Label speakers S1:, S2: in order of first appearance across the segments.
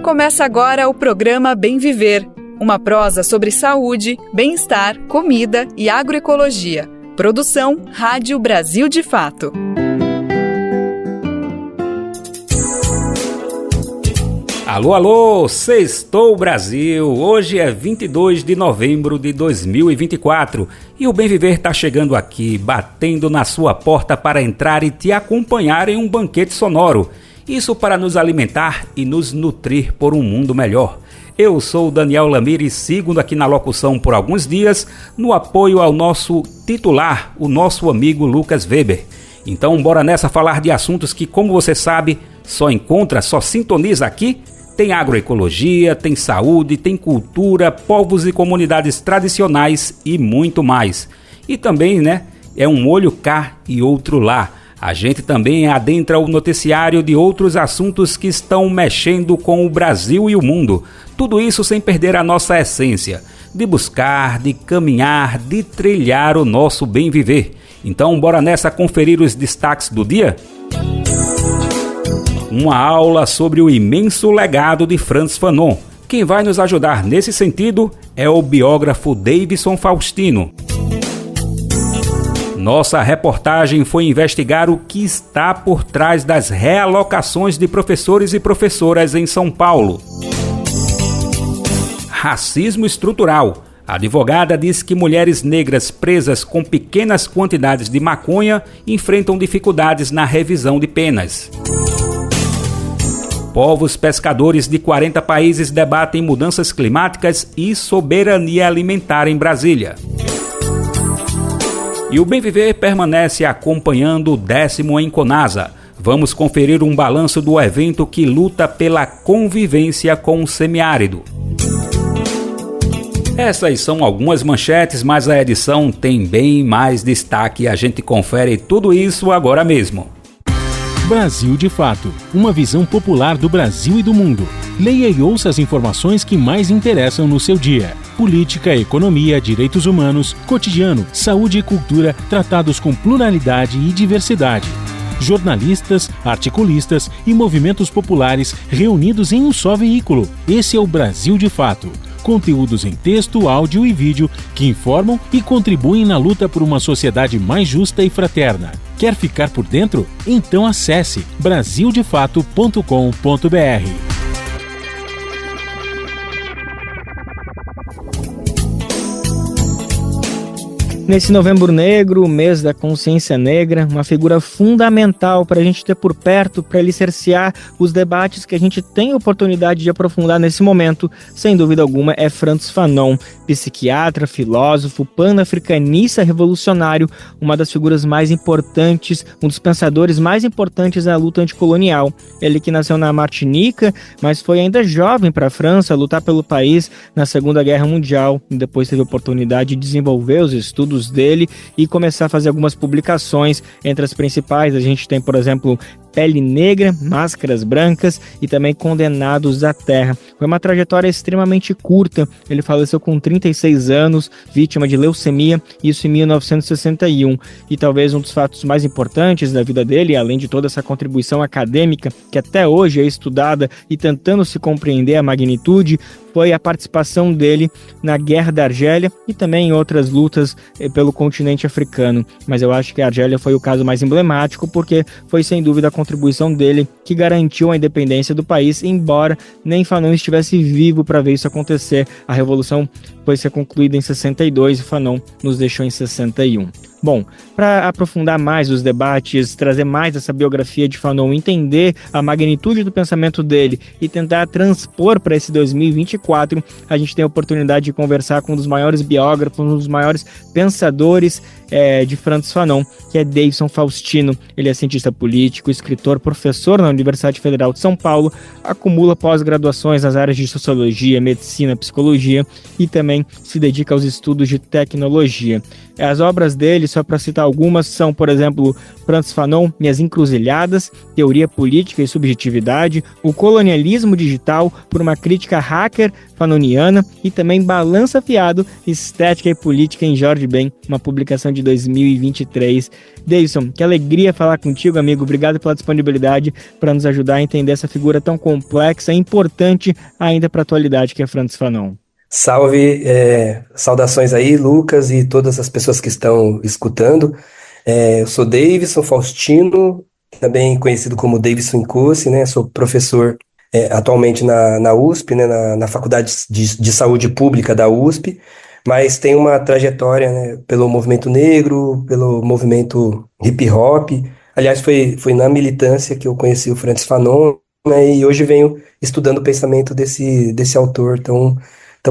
S1: Começa agora o programa Bem Viver, uma prosa sobre saúde, bem-estar, comida e agroecologia. Produção Rádio Brasil de Fato.
S2: Alô, alô, sextou Brasil! Hoje é 22 de novembro de 2024 e o Bem Viver está chegando aqui, batendo na sua porta para entrar e te acompanhar em um banquete sonoro. Isso para nos alimentar e nos nutrir por um mundo melhor. Eu sou o Daniel Lamir e sigo aqui na locução por alguns dias no apoio ao nosso titular, o nosso amigo Lucas Weber. Então bora nessa falar de assuntos que, como você sabe, só sintoniza aqui. Tem agroecologia, tem saúde, tem cultura, povos e comunidades tradicionais e muito mais. E também, é um olho cá e outro lá. A gente também adentra o noticiário de outros assuntos que estão mexendo com o Brasil e o mundo. Tudo isso sem perder a nossa essência, de buscar, de caminhar, de trilhar o nosso bem viver. Então, bora nessa conferir os destaques do dia? Uma aula sobre o imenso legado de Frantz Fanon. Quem vai nos ajudar nesse sentido é o biógrafo Davidson Faustino. Nossa reportagem foi investigar o que está por trás das realocações de professores e professoras em São Paulo. Racismo estrutural. A advogada diz que mulheres negras presas com pequenas quantidades de maconha enfrentam dificuldades na revisão de penas. Povos pescadores de 40 países debatem mudanças climáticas e soberania alimentar em Brasília. E o Bem Viver permanece acompanhando o 10º em Conasa. Vamos conferir um balanço do evento que luta pela convivência com o semiárido. Essas são algumas manchetes, mas a edição tem bem mais destaque. A gente confere tudo isso agora mesmo.
S3: Brasil de Fato, uma visão popular do Brasil e do mundo. Leia e ouça as informações que mais interessam no seu dia. Política, economia, direitos humanos, cotidiano, saúde e cultura, tratados com pluralidade e diversidade. Jornalistas, articulistas e movimentos populares reunidos em um só veículo. Esse é o Brasil de Fato. Conteúdos em texto, áudio e vídeo que informam e contribuem na luta por uma sociedade mais justa e fraterna. Quer ficar por dentro? Então acesse brasildefato.com.br.
S4: Nesse Novembro Negro, o mês da consciência negra, uma figura fundamental para a gente ter por perto, para alicerciar os debates que a gente tem oportunidade de aprofundar nesse momento, sem dúvida alguma, é Frantz Fanon, psiquiatra, filósofo, panafricanista revolucionário, uma das figuras mais importantes, um dos pensadores mais importantes da luta anticolonial. Ele que nasceu na Martinica, mas foi ainda jovem para a França lutar pelo país na Segunda Guerra Mundial, e depois teve a oportunidade de desenvolver os estudos dele e começar a fazer algumas publicações. Entre as principais a gente tem, por exemplo, Pele Negra, Máscaras Brancas e também Condenados à Terra. Foi uma trajetória extremamente curta. Ele faleceu com 36 anos, vítima de leucemia, isso em 1961. E talvez um dos fatos mais importantes da vida dele, além de toda essa contribuição acadêmica que até hoje é estudada e tentando se compreender a magnitude, foi a participação dele na Guerra da Argélia e também em outras lutas pelo continente africano. Mas eu acho que a Argélia foi o caso mais emblemático porque foi sem dúvida a contribuição dele que garantiu a independência do país, embora nem Fanon estivesse vivo para ver isso acontecer. A Revolução foi ser concluída em 62 e Fanon nos deixou em 61. Bom, para aprofundar mais os debates, trazer mais essa biografia de Fanon, entender a magnitude do pensamento dele e tentar transpor para esse 2024, a gente tem a oportunidade de conversar com um dos maiores biógrafos, um dos maiores pensadores de Frantz Fanon, que é Davidson Faustino. Ele é cientista político, escritor, professor na Universidade Federal de São Paulo, acumula pós-graduações nas áreas de sociologia, medicina, psicologia e também se dedica aos estudos de tecnologia. As obras dele, só para citar algumas, são, por exemplo, Frantz Fanon e as Encruzilhadas, Teoria Política e Subjetividade, O Colonialismo Digital, por uma crítica hacker fanoniana, e também Balança Fiado, Estética e Política em Jorge Ben, uma publicação de 2023. Davidson, que alegria falar contigo, amigo. Obrigado pela disponibilidade para nos ajudar a entender essa figura tão complexa e importante ainda para a atualidade que é Frantz Fanon.
S5: Salve, saudações aí, Lucas, e todas as pessoas que estão escutando. Eu sou Davidson Faustino, também conhecido como Davidson Incussi, né? Sou professor atualmente na USP, né? Na Faculdade de Saúde Pública da USP, mas tenho uma trajetória, né, pelo movimento negro, pelo movimento hip hop. Aliás, foi na militância que eu conheci o Frantz Fanon, né? E hoje venho estudando o pensamento desse autor tão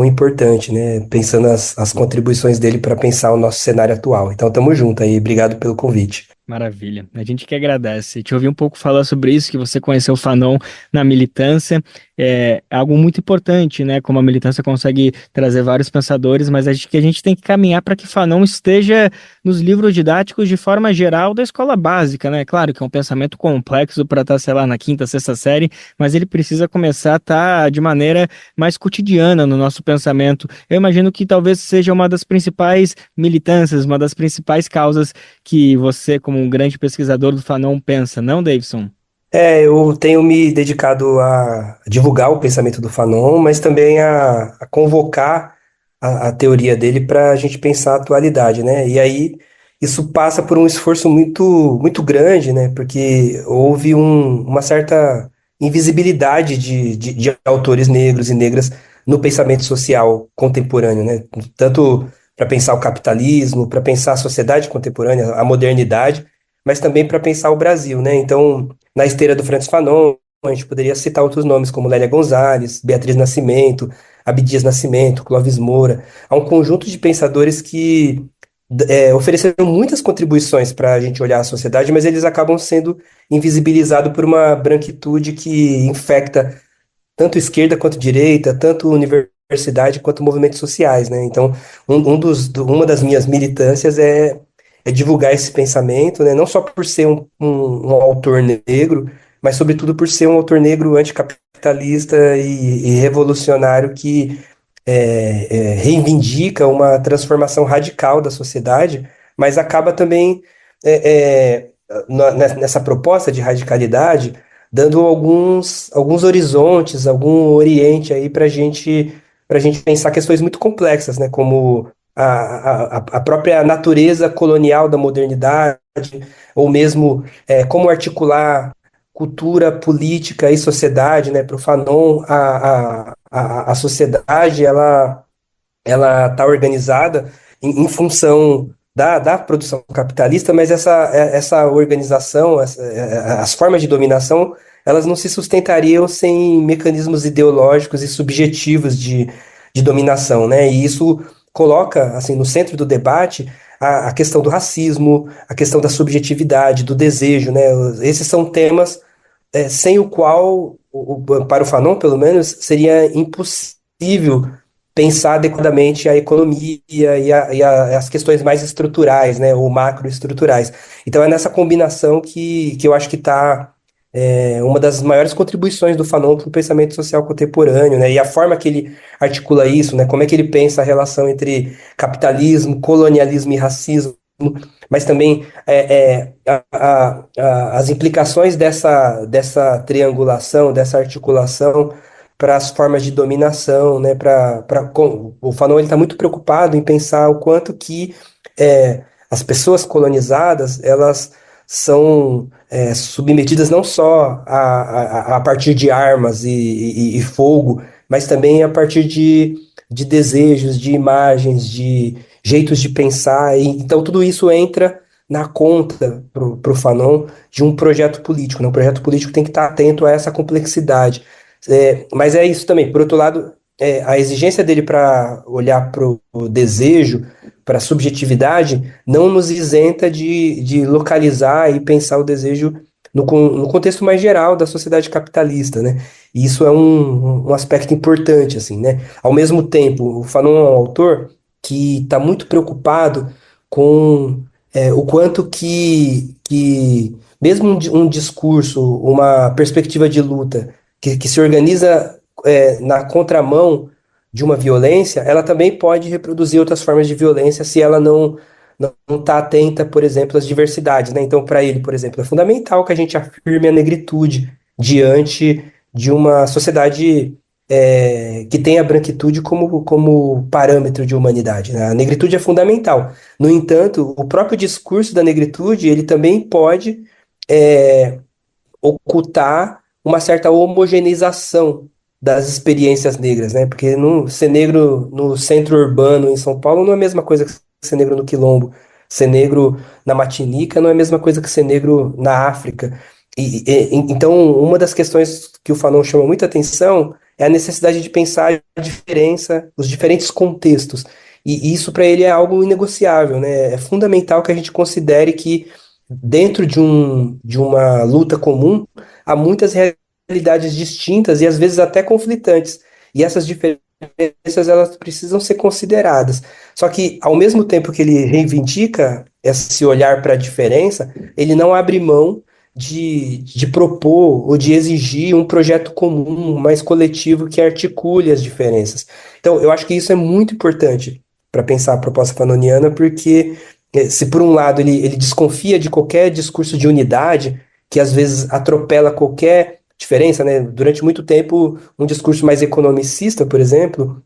S5: importante, né? Pensando as contribuições dele para pensar o nosso cenário atual. Então, tamo junto aí, obrigado pelo convite.
S4: Maravilha, a gente que agradece. Te ouvi um pouco falar sobre isso, que você conheceu o Fanon na militância, é algo muito importante, né? Como a militância consegue trazer vários pensadores, mas acho que a gente tem que caminhar para que Fanon esteja nos livros didáticos de forma geral da escola básica, né? Claro que é um pensamento complexo para estar, sei lá, na quinta, sexta série, mas ele precisa começar a estar de maneira mais cotidiana no nosso pensamento. Eu imagino que talvez seja uma das principais militâncias, uma das principais causas que você, como um grande pesquisador do Fanon, pensa, não, Davidson?
S5: Eu tenho me dedicado a divulgar o pensamento do Fanon, mas também a convocar a teoria dele para a gente pensar a atualidade, né? E aí isso passa por um esforço muito, muito grande, né? Porque houve uma certa invisibilidade de autores negros e negras no pensamento social contemporâneo, né? Tanto para pensar o capitalismo, para pensar a sociedade contemporânea, a modernidade, mas também para pensar o Brasil, né? Então, na esteira do Frantz Fanon, a gente poderia citar outros nomes como Lélia Gonzalez, Beatriz Nascimento, Abdias Nascimento, Clóvis Moura. Há um conjunto de pensadores que ofereceram muitas contribuições para a gente olhar a sociedade, mas eles acabam sendo invisibilizados por uma branquitude que infecta tanto esquerda quanto direita, tanto universidade quanto movimentos sociais, né? Então, uma das minhas militâncias é divulgar esse pensamento, né? Não só por ser um autor negro, mas sobretudo por ser um autor negro anticapitalista e revolucionário que reivindica uma transformação radical da sociedade, mas acaba também nessa proposta de radicalidade dando alguns horizontes, algum oriente aí para gente pensar questões muito complexas, né? Como a própria natureza colonial da modernidade, ou mesmo como articular cultura, política e sociedade, né? Para o Fanon, a sociedade ela está organizada em função da produção capitalista, mas essa organização, as formas de dominação, elas não se sustentariam sem mecanismos ideológicos e subjetivos de dominação, né? E isso coloca assim no centro do debate a questão do racismo, a questão da subjetividade, do desejo, né? Esses são temas sem o qual, para o Fanon, pelo menos, seria impossível pensar adequadamente a economia as questões mais estruturais, né, ou macroestruturais. Então é nessa combinação que eu acho que está uma das maiores contribuições do Fanon para o pensamento social contemporâneo, né, e a forma que ele articula isso, né, como é que ele pensa a relação entre capitalismo, colonialismo e racismo, mas também as implicações dessa triangulação, dessa articulação para as formas de dominação, né? O Fanon está muito preocupado em pensar o quanto que as pessoas colonizadas elas são submetidas não só a partir de armas e fogo, mas também a partir de desejos, de imagens, de jeitos de pensar. Então tudo isso entra na conta para o Fanon de um projeto político, né? Um projeto político tem que estar atento a essa complexidade. Mas é isso também. Por outro lado, a exigência dele para olhar para o desejo, para a subjetividade, não nos isenta de localizar e pensar o desejo no contexto mais geral da sociedade capitalista, né? E isso é um aspecto importante, assim, né? Ao mesmo tempo, o Fanon é um autor que está muito preocupado com o quanto que mesmo um discurso, uma perspectiva de luta que se organiza na contramão de uma violência, ela também pode reproduzir outras formas de violência se ela não está atenta, por exemplo, às diversidades, né? Então, para ele, por exemplo, é fundamental que a gente afirme a negritude diante de uma sociedade que tem a branquitude como parâmetro de humanidade, né? A negritude é fundamental. No entanto, o próprio discurso da negritude, ele também pode é, ocultar uma certa homogeneização das experiências negras, né? Porque ser negro no centro urbano em São Paulo não é a mesma coisa que ser negro no Quilombo. Ser negro na Martinica não é a mesma coisa que ser negro na África. Então, uma das questões que o Fanon chama muita atenção é a necessidade de pensar a diferença, os diferentes contextos. E isso para ele é algo inegociável, né? É fundamental que a gente considere que dentro de uma luta comum há muitas realidades distintas e às vezes até conflitantes. E essas diferenças elas precisam ser consideradas. Só que ao mesmo tempo que ele reivindica esse olhar para a diferença, ele não abre mão de propor ou de exigir um projeto comum, mais coletivo, que articule as diferenças. Então, eu acho que isso é muito importante para pensar a proposta fanoniana, porque se por um lado ele desconfia de qualquer discurso de unidade, que às vezes atropela qualquer diferença, né? Durante muito tempo, um discurso mais economicista, por exemplo,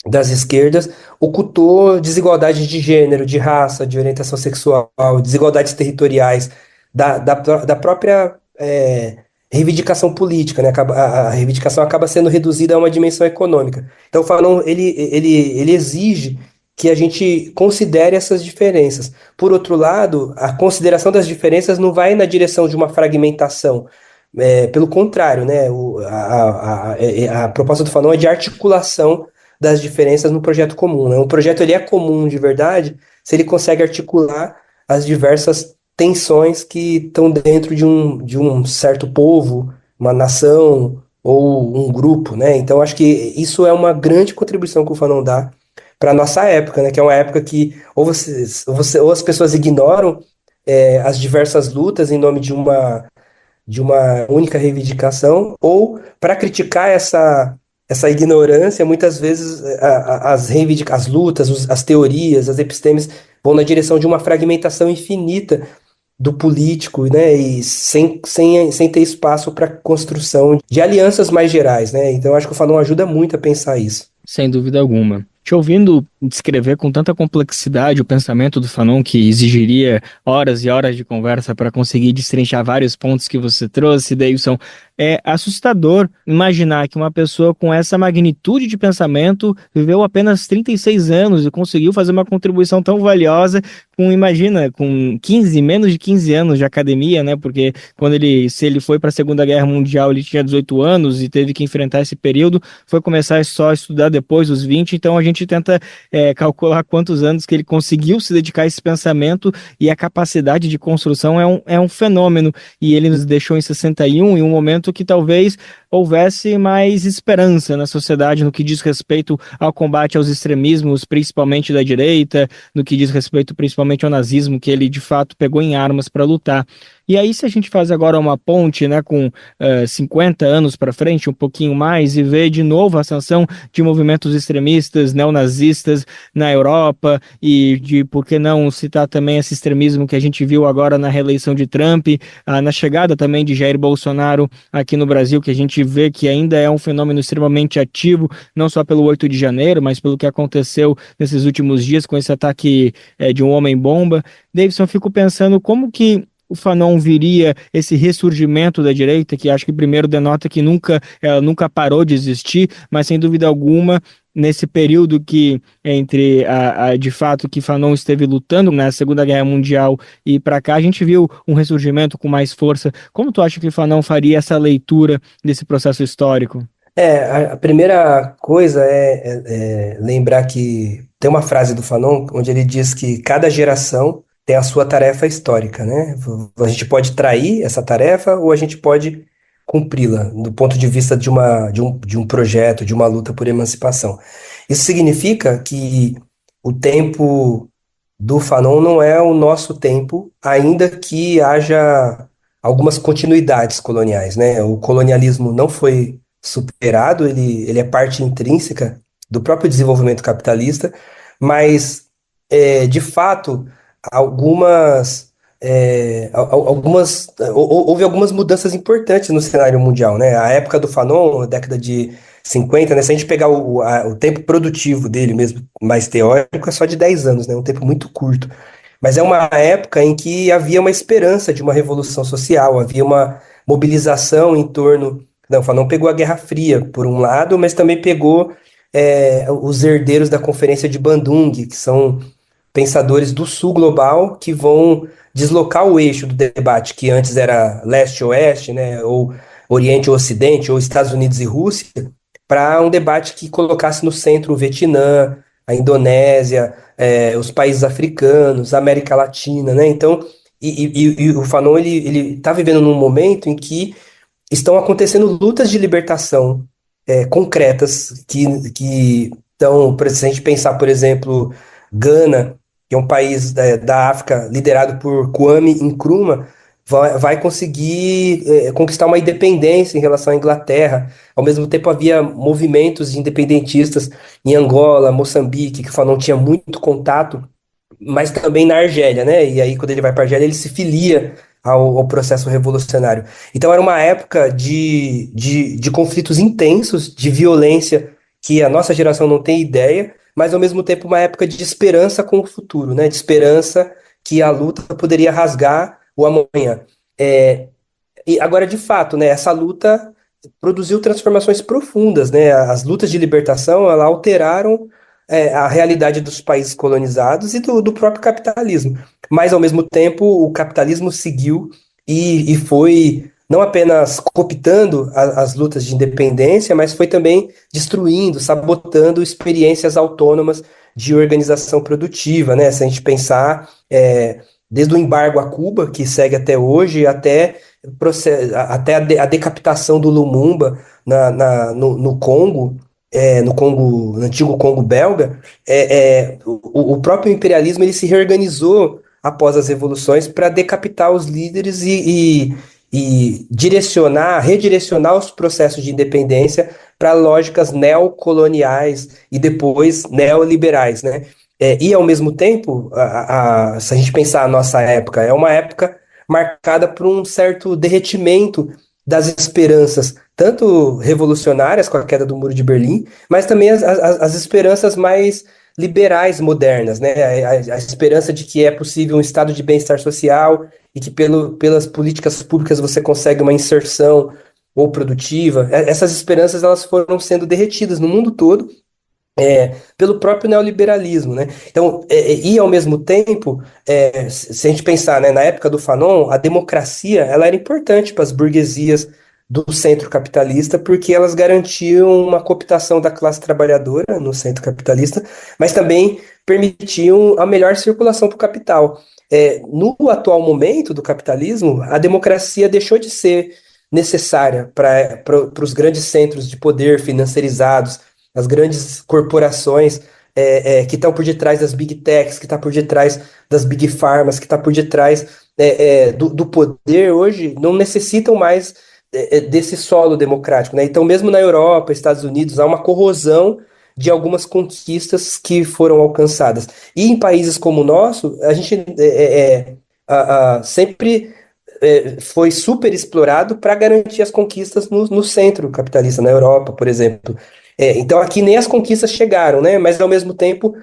S5: das esquerdas, ocultou desigualdades de gênero, de raça, de orientação sexual, desigualdades territoriais, da própria reivindicação política, né? A reivindicação acaba sendo reduzida a uma dimensão econômica. Então, o Fanon, ele exige que a gente considere essas diferenças. Por outro lado, a consideração das diferenças não vai na direção de uma fragmentação. Pelo contrário, né? A proposta do Fanon é de articulação das diferenças no projeto comum, né? Um projeto ele é comum de verdade se ele consegue articular as diversas tensões que estão dentro de um certo povo, uma nação ou um grupo, né? Então acho que isso é uma grande contribuição que o Fanon dá para a nossa época, né? Que é uma época que ou as pessoas ignoram as diversas lutas em nome de uma única reivindicação, ou para criticar essa ignorância, muitas vezes as lutas, as teorias, as epistemes vão na direção de uma fragmentação infinita do político, né, e sem ter espaço para construção de alianças mais gerais, né? Então acho que o Fanon ajuda muito a pensar isso.
S4: Sem dúvida alguma. Te ouvindo descrever com tanta complexidade o pensamento do Fanon, que exigiria horas e horas de conversa para conseguir destrinchar vários pontos que você trouxe, Davidson, é assustador imaginar que uma pessoa com essa magnitude de pensamento viveu apenas 36 anos e conseguiu fazer uma contribuição tão valiosa imagina, com menos de 15 anos de academia, né? Porque se ele foi para a Segunda Guerra Mundial, ele tinha 18 anos e teve que enfrentar esse período, foi começar só a estudar depois dos 20, então a gente tenta calcular quantos anos que ele conseguiu se dedicar a esse pensamento, e a capacidade de construção é um fenômeno, e ele nos deixou em 61, em um momento que talvez houvesse mais esperança na sociedade no que diz respeito ao combate aos extremismos, principalmente da direita, no que diz respeito principalmente ao nazismo, que ele de fato pegou em armas para lutar. E aí, se a gente faz agora uma ponte, né, com 50 anos para frente, um pouquinho mais, e vê de novo a ascensão de movimentos extremistas, neonazistas na Europa, e por que não citar também esse extremismo que a gente viu agora na reeleição de Trump, na chegada também de Jair Bolsonaro aqui no Brasil, que a gente vê que ainda é um fenômeno extremamente ativo, não só pelo 8 de janeiro, mas pelo que aconteceu nesses últimos dias com esse ataque de um homem-bomba. Davidson, eu fico pensando como que o Fanon viria esse ressurgimento da direita, que acho que primeiro denota que ela nunca parou de existir, mas sem dúvida alguma, nesse período que entre de fato que Fanon esteve lutando na Segunda Guerra Mundial e para cá, a gente viu um ressurgimento com mais força. Como tu acha que Fanon faria essa leitura desse processo histórico?
S5: A primeira coisa é lembrar que tem uma frase do Fanon onde ele diz que cada geração tem a sua tarefa histórica, né? A gente pode trair essa tarefa ou a gente pode cumpri-la, do ponto de vista de um projeto, de uma luta por emancipação. Isso significa que o tempo do Fanon não é o nosso tempo, ainda que haja algumas continuidades coloniais, né? O colonialismo não foi superado, ele é parte intrínseca do próprio desenvolvimento capitalista, mas, de fato, algumas, houve algumas mudanças importantes no cenário mundial, né? A época do Fanon, a década de 50, né? Se a gente pegar o tempo produtivo dele mesmo, mais teórico, é só de 10 anos, né? Um tempo muito curto. Mas é uma época em que havia uma esperança de uma revolução social, havia uma mobilização em torno. Não, o Fanon pegou a Guerra Fria, por um lado, mas também pegou os herdeiros da Conferência de Bandung, que são pensadores do sul global que vão deslocar o eixo do debate, que antes era leste-oeste, né, ou Oriente-Ocidente, ou Estados Unidos e Rússia, para um debate que colocasse no centro o Vietnã, a Indonésia, os países africanos, a América Latina, né? Então, e o Fanon ele está vivendo num momento em que estão acontecendo lutas de libertação concretas que estão, se a gente pensar, por exemplo, Gana, que é um país da África liderado por Kwame Nkrumah, vai conseguir conquistar uma independência em relação à Inglaterra. Ao mesmo tempo, havia movimentos de independentistas em Angola, Moçambique, que o Fanon tinha muito contato, mas também na Argélia, né? E aí, quando ele vai para a Argélia, ele se filia ao processo revolucionário. Então, era uma época de conflitos intensos, de violência, que a nossa geração não tem ideia, mas, ao mesmo tempo, uma época de esperança com o futuro, né? De esperança que a luta poderia rasgar o amanhã. E agora, de fato, né? Essa luta produziu transformações profundas, né? As lutas de libertação, ela alteraram a realidade dos países colonizados e do próprio capitalismo. Mas, ao mesmo tempo, o capitalismo seguiu e foi não apenas cooptando as lutas de independência, mas foi também destruindo, sabotando experiências autônomas de organização produtiva, né? Se a gente pensar, desde o embargo a Cuba, que segue até hoje, até a decapitação do Lumumba no Congo, no antigo Congo belga, o próprio imperialismo ele se reorganizou após as revoluções para decapitar os líderes e redirecionar os processos de independência para lógicas neocoloniais e depois neoliberais, né? E ao mesmo tempo, se a gente pensar a nossa época, é uma época marcada por um certo derretimento das esperanças, tanto revolucionárias com a queda do Muro de Berlim, mas também as esperanças mais liberais modernas, né? A esperança de que é possível um estado de bem-estar social e que pelas políticas públicas você consegue uma inserção ou produtiva. Essas esperanças elas foram sendo derretidas no mundo todo pelo próprio neoliberalismo, né? Então, e ao mesmo tempo, se a gente pensar, né, na época do Fanon, a democracia ela era importante para as burguesias do centro capitalista, porque elas garantiam uma cooptação da classe trabalhadora no centro capitalista, mas também permitiam a melhor circulação para o capital. No atual momento do capitalismo, a democracia deixou de ser necessária para os grandes centros de poder financiarizados, as grandes corporações que estão por detrás das big techs, que estão por detrás das big pharmas, que estão por detrás do poder hoje, não necessitam mais desse solo democrático, né? Então, mesmo na Europa, Estados Unidos, há uma corrosão de algumas conquistas que foram alcançadas. E em países como o nosso, a gente sempre foi super explorado para garantir as conquistas no centro capitalista, na Europa, por exemplo. Então aqui nem as conquistas chegaram, né? Mas ao mesmo tempo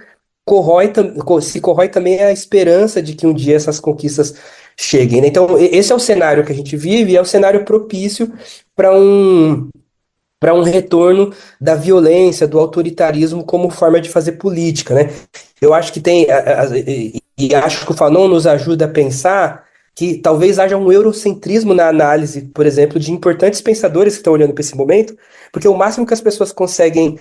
S5: se corrói também a esperança de que um dia essas conquistas cheguem, né? Então esse é o cenário que a gente vive e é o cenário propício para um retorno da violência, do autoritarismo como forma de fazer política, né? Eu acho que e acho que o Fanon nos ajuda a pensar que talvez haja um eurocentrismo na análise, por exemplo, de importantes pensadores que estão olhando para esse momento, porque o máximo que as pessoas conseguem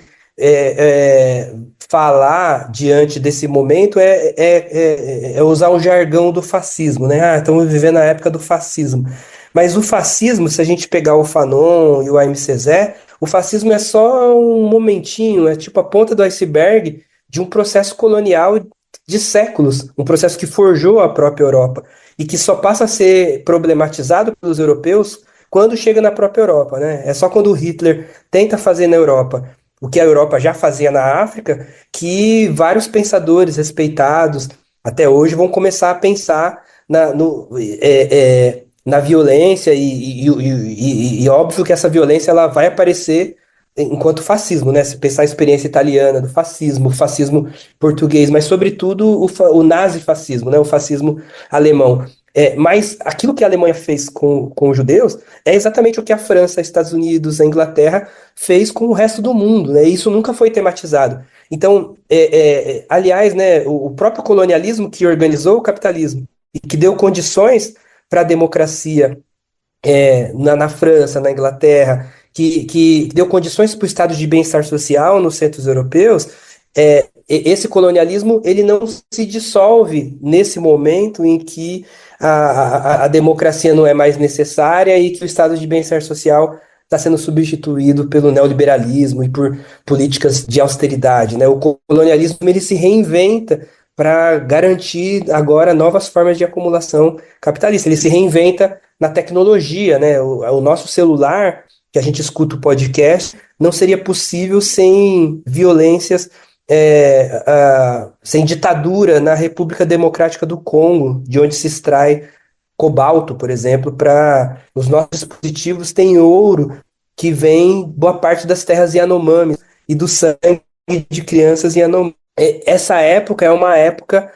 S5: falar diante desse momento é usar um jargão do fascismo, né? Ah, estamos vivendo a época do fascismo. Mas o fascismo, se a gente pegar o Fanon e o Aimé Césaire, o fascismo é só um momentinho, é tipo a ponta do iceberg de um processo colonial de séculos, um processo que forjou a própria Europa e que só passa a ser problematizado pelos europeus quando chega na própria Europa, né? É só quando o Hitler tenta fazer na Europa o que a Europa já fazia na África, que vários pensadores respeitados até hoje vão começar a pensar na violência e óbvio que essa violência ela vai aparecer enquanto fascismo, né? Se pensar a experiência italiana do fascismo, o fascismo português, mas sobretudo o nazifascismo, né? O fascismo alemão. Mas aquilo que a Alemanha fez com os judeus é exatamente o que a França, Estados Unidos, a Inglaterra fez com o resto do mundo, né? E isso nunca foi tematizado. Então, aliás, né, o próprio colonialismo que organizou o capitalismo e que deu condições para a democracia na França, na Inglaterra, que deu condições para o estado de bem-estar social nos centros europeus, esse colonialismo ele não se dissolve nesse momento em que a democracia não é mais necessária e que o estado de bem-estar social está sendo substituído pelo neoliberalismo e por políticas de austeridade, né? O colonialismo ele se reinventa para garantir agora novas formas de acumulação capitalista. Ele se reinventa na tecnologia, né? O nosso celular, que a gente escuta o podcast, não seria possível sem violências, sem ditadura na República Democrática do Congo, de onde se extrai cobalto, por exemplo, para os nossos dispositivos tem ouro que vem boa parte das terras Yanomami e do sangue de crianças Yanomami. Essa época é uma época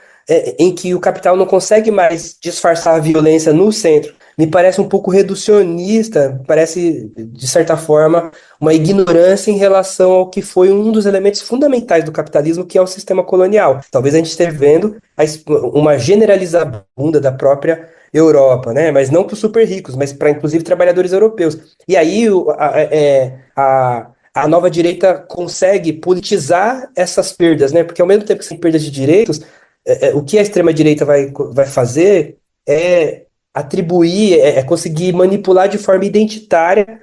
S5: em que o capital não consegue mais disfarçar a violência no centro. Me parece um pouco reducionista, parece, de certa forma, uma ignorância em relação ao que foi um dos elementos fundamentais do capitalismo, que é o sistema colonial. Talvez a gente esteja vendo uma generalizada da própria Europa, né? Mas não para os super ricos, mas para, inclusive, trabalhadores europeus. E aí a nova direita consegue politizar essas perdas, né? Porque ao mesmo tempo que são perdas de direitos, o que a extrema-direita vai fazer é atribuir, conseguir manipular de forma identitária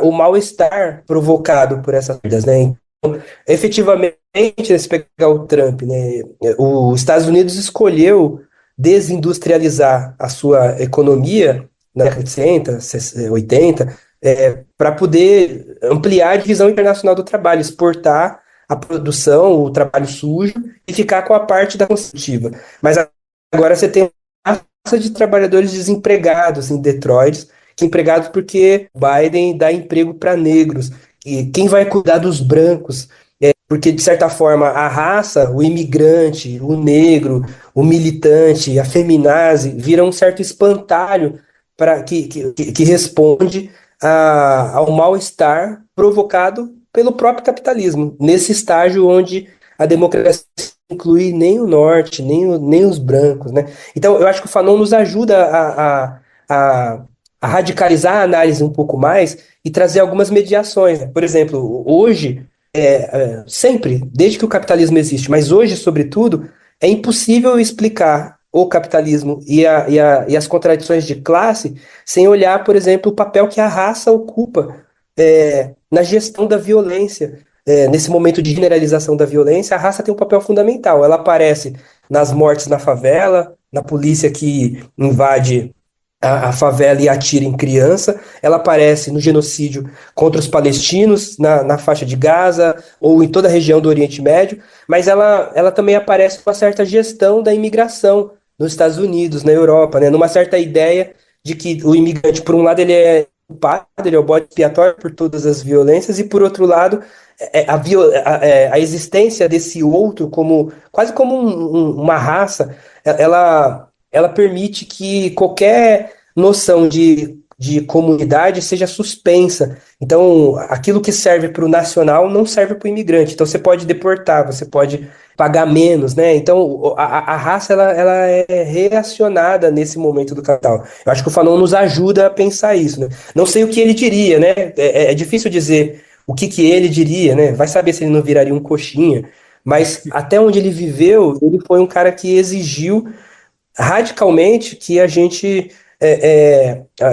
S5: o mal-estar provocado por essas perdas, né? Então, efetivamente, se pegar o Trump, né? Os Estados Unidos escolheu desindustrializar a sua economia na década de 60, 80, para poder ampliar a divisão internacional do trabalho, exportar a produção, o trabalho sujo e ficar com a parte da construtiva. Mas agora você tem uma massa de trabalhadores desempregados em Detroit, empregados porque Biden dá emprego para negros. E quem vai cuidar dos brancos? Porque, de certa forma, a raça, o imigrante, o negro, o militante, a feminazi, viram um certo espantalho que responde ao mal-estar provocado pelo próprio capitalismo, nesse estágio onde a democracia não inclui nem o norte, nem os brancos, né? Então, eu acho que o Fanon nos ajuda a radicalizar a análise um pouco mais e trazer algumas mediações, né? Por exemplo, hoje, sempre, desde que o capitalismo existe, mas hoje, sobretudo, é impossível explicar o capitalismo e as contradições de classe sem olhar, por exemplo, o papel que a raça ocupa na gestão da violência. Nesse momento de generalização da violência, a raça tem um papel fundamental. Ela aparece nas mortes na favela, na polícia que invade a favela e atira em criança, ela aparece no genocídio contra os palestinos na faixa de Gaza ou em toda a região do Oriente Médio, mas ela também aparece com uma certa gestão da imigração nos Estados Unidos, na Europa, né, numa certa ideia de que o imigrante, por um lado, ele é culpado, ele é o bode expiatório por todas as violências, e por outro lado, a existência desse outro quase como uma raça, ela permite que qualquer noção de comunidade seja suspensa. Então, aquilo que serve para o nacional não serve para o imigrante. Então, você pode deportar, você pode pagar menos, né? Então, a raça ela é reacionada nesse momento do capital. Eu acho que o Fanon nos ajuda a pensar isso, né? Não sei o que ele diria, né? É difícil dizer o que ele diria, né? Vai saber se ele não viraria um coxinha. Mas até onde ele viveu, ele foi um cara que exigiu radicalmente que a gente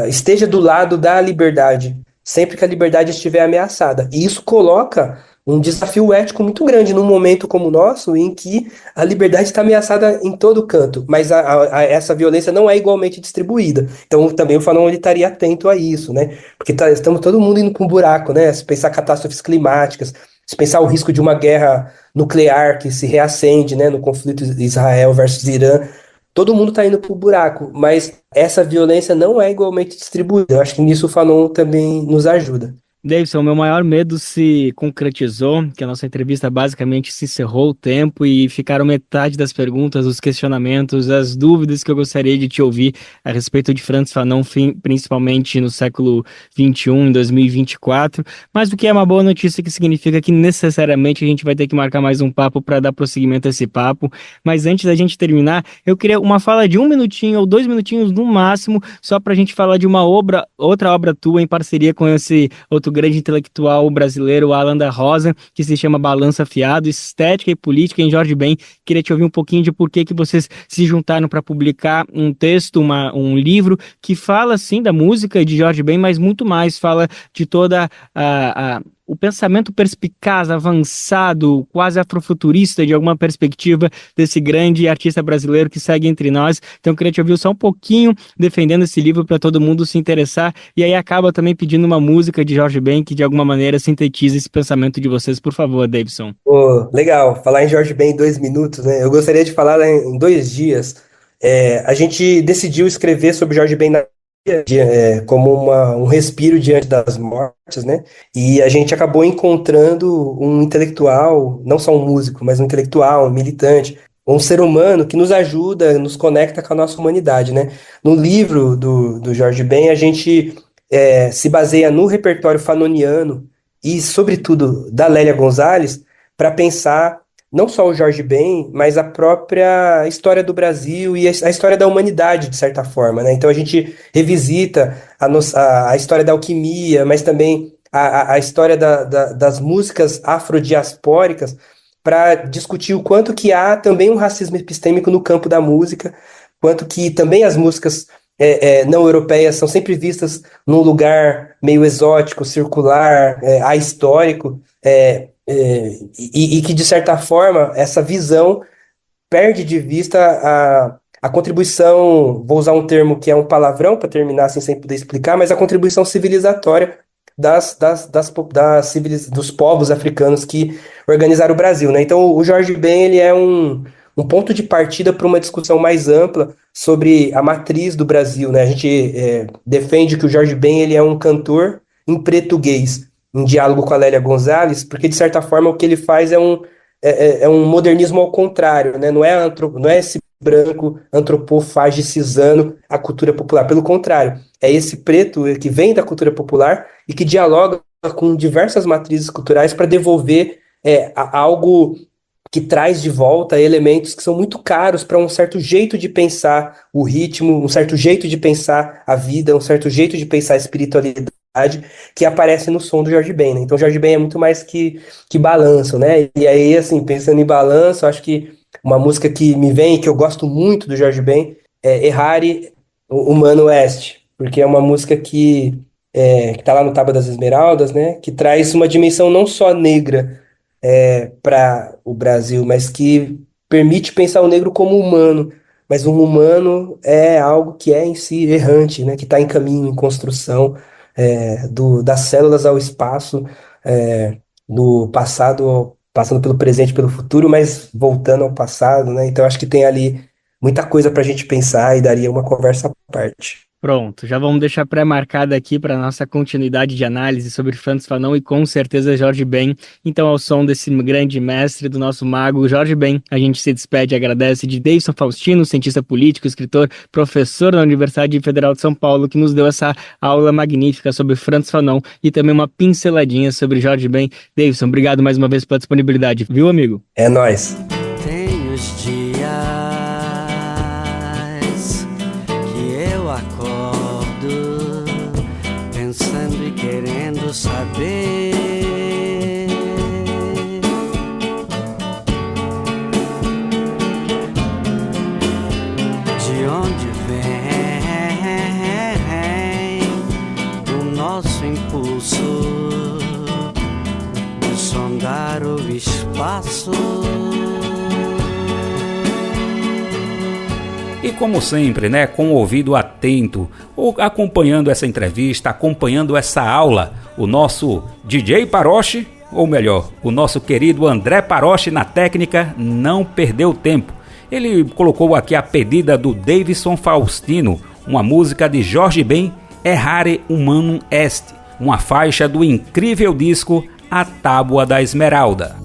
S5: esteja do lado da liberdade, sempre que a liberdade estiver ameaçada. E isso coloca um desafio ético muito grande num momento como o nosso, em que a liberdade está ameaçada em todo canto, mas essa violência não é igualmente distribuída. Então também o Fanon ele estaria atento a isso, né? Porque estamos todo mundo indo para um buraco, né? Se pensar catástrofes climáticas, Se pensar o risco de uma guerra nuclear que se reacende, né, no conflito Israel versus Irã, todo mundo está indo para o buraco, mas essa violência não é igualmente distribuída. Eu acho que nisso o Fanon também nos ajuda.
S4: Davidson, o meu maior medo se concretizou, que a nossa entrevista basicamente se encerrou o tempo e ficaram metade das perguntas, os questionamentos, as dúvidas que eu gostaria de te ouvir a respeito de Frantz Fanon, principalmente no século XXI, em 2024, mas o que é uma boa notícia que significa que necessariamente a gente vai ter que marcar mais um papo para dar prosseguimento a esse papo, mas antes da gente terminar, eu queria uma fala de 1 minutinho ou 2 minutinhos no máximo, só para a gente falar de uma outra obra tua em parceria com esse outro grande intelectual brasileiro, Alan da Rosa, que se chama Balanço Afiado, Estética e Política em Jorge Ben. Queria te ouvir um pouquinho de por que vocês se juntaram para publicar um texto, um livro que fala, sim, da música de Jorge Ben, mas muito mais, fala de toda o pensamento perspicaz, avançado, quase afrofuturista de alguma perspectiva desse grande artista brasileiro que segue entre nós. Então eu queria te ouvir só um pouquinho defendendo esse livro para todo mundo se interessar, e aí acaba também pedindo uma música de Jorge Ben que de alguma maneira sintetiza esse pensamento de vocês, por favor, Davidson.
S5: Legal, falar em Jorge Ben em 2 minutos, né? Eu gostaria de falar em 2 dias. A gente decidiu escrever sobre Jorge Ben como um respiro diante das mortes, né? E a gente acabou encontrando um intelectual, não só um músico, mas um intelectual, um militante, um ser humano que nos ajuda, nos conecta com a nossa humanidade, né? No livro do Jorge Ben, a gente se baseia no repertório fanoniano e, sobretudo, da Lélia Gonzalez, para pensar não só o Jorge Ben, mas a própria história do Brasil e a história da humanidade, de certa forma, né? Então a gente revisita a história da alquimia, mas também a história das músicas afrodiaspóricas, para discutir o quanto que há também um racismo epistêmico no campo da música, quanto que também as músicas não europeias são sempre vistas num lugar meio exótico, circular, ahistórico, e que, de certa forma, essa visão perde de vista a contribuição, vou usar um termo que é um palavrão para terminar assim, sem poder explicar, mas a contribuição civilizatória dos povos africanos que organizaram o Brasil, né? Então, o Jorge Ben ele é um ponto de partida para uma discussão mais ampla sobre a matriz do Brasil, né? A gente defende que o Jorge Ben ele é um cantor em português, em diálogo com a Lélia Gonzalez, porque, de certa forma, o que ele faz é um modernismo ao contrário, né? Não é esse branco antropofagicizando a cultura popular, pelo contrário, é esse preto que vem da cultura popular e que dialoga com diversas matrizes culturais para devolver algo que traz de volta elementos que são muito caros para um certo jeito de pensar o ritmo, um certo jeito de pensar a vida, um certo jeito de pensar a espiritualidade que aparece no som do Jorge Ben, né? Então o Jorge Ben é muito mais que balanço, né? E aí, assim, pensando em balanço, acho que uma música que me vem e que eu gosto muito do Jorge Ben é Errare Humano Oeste, porque é uma música que tá lá no Tábua das Esmeraldas, né? Que traz uma dimensão não só negra para o Brasil, mas que permite pensar o negro como humano. Mas um humano é algo que é em si errante, né? Que está em caminho, em construção, das células ao espaço, do passado, passando pelo presente, pelo futuro, mas voltando ao passado, né? Então acho que tem ali muita coisa para a gente pensar e daria uma conversa à parte.
S4: Pronto, já vamos deixar pré-marcada aqui para nossa continuidade de análise sobre Frantz Fanon e com certeza Jorge Ben. Então, ao som desse grande mestre, do nosso mago Jorge Ben, a gente se despede e agradece de Davidson Faustino, cientista político, escritor, professor da Universidade Federal de São Paulo, que nos deu essa aula magnífica sobre Frantz Fanon e também uma pinceladinha sobre Jorge Ben. Davidson, obrigado mais uma vez pela disponibilidade, viu, amigo?
S5: É nóis.
S6: Tem os dias acordo pensando e querendo saber de onde vem o nosso impulso de sondar o espaço.
S2: E como sempre, né, com o ouvido atento, ou acompanhando essa entrevista, acompanhando essa aula, o nosso DJ Paroche ou melhor, o nosso querido André Paroche na técnica não perdeu tempo. Ele colocou aqui a pedida do Davidson Faustino, uma música de Jorge Ben, Errare Humanum Est, uma faixa do incrível disco A Tábua da Esmeralda.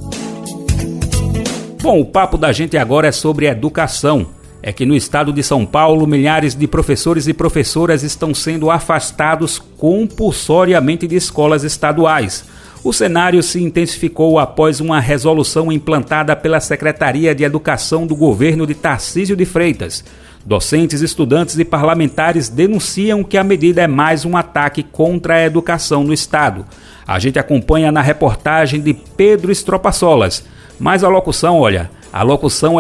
S2: Bom, o papo da gente agora é sobre educação. É que no estado de São Paulo, milhares de professores e professoras estão sendo afastados compulsoriamente de escolas estaduais. O cenário se intensificou após uma resolução implantada pela Secretaria de Educação do governo de Tarcísio de Freitas. Docentes, estudantes e parlamentares denunciam que a medida é mais um ataque contra a educação no estado. A gente acompanha na reportagem de Pedro Estropaçolas. Mas a locução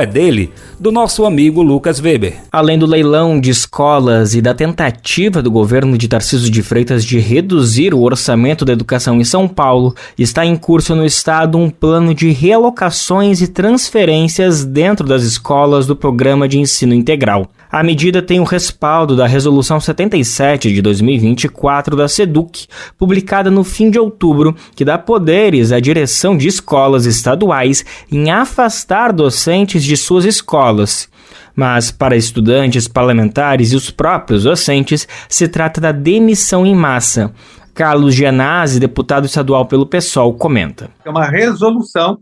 S2: é dele, do nosso amigo Lucas Weber.
S4: Além do leilão de escolas e da tentativa do governo de Tarcísio de Freitas de reduzir o orçamento da educação em São Paulo, está em curso no estado um plano de realocações e transferências dentro das escolas do Programa de Ensino Integral. A medida tem o respaldo da Resolução 77 de 2024 da SEDUC, publicada no fim de outubro, que dá poderes à direção de escolas estaduais em afastar docentes de suas escolas. Mas, para estudantes, parlamentares e os próprios docentes, se trata da demissão em massa. Carlos Gianazzi, deputado estadual pelo PSOL, comenta.
S7: É uma resolução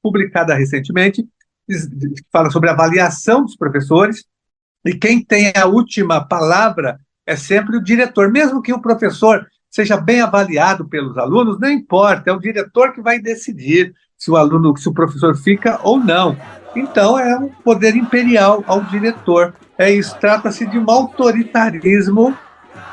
S7: publicada recentemente, que fala sobre a avaliação dos professores, e quem tem a última palavra é sempre o diretor. Mesmo que o professor seja bem avaliado pelos alunos, não importa, é o diretor que vai decidir se o professor fica ou não. Então, é um poder imperial ao diretor. É isso, trata-se de um autoritarismo,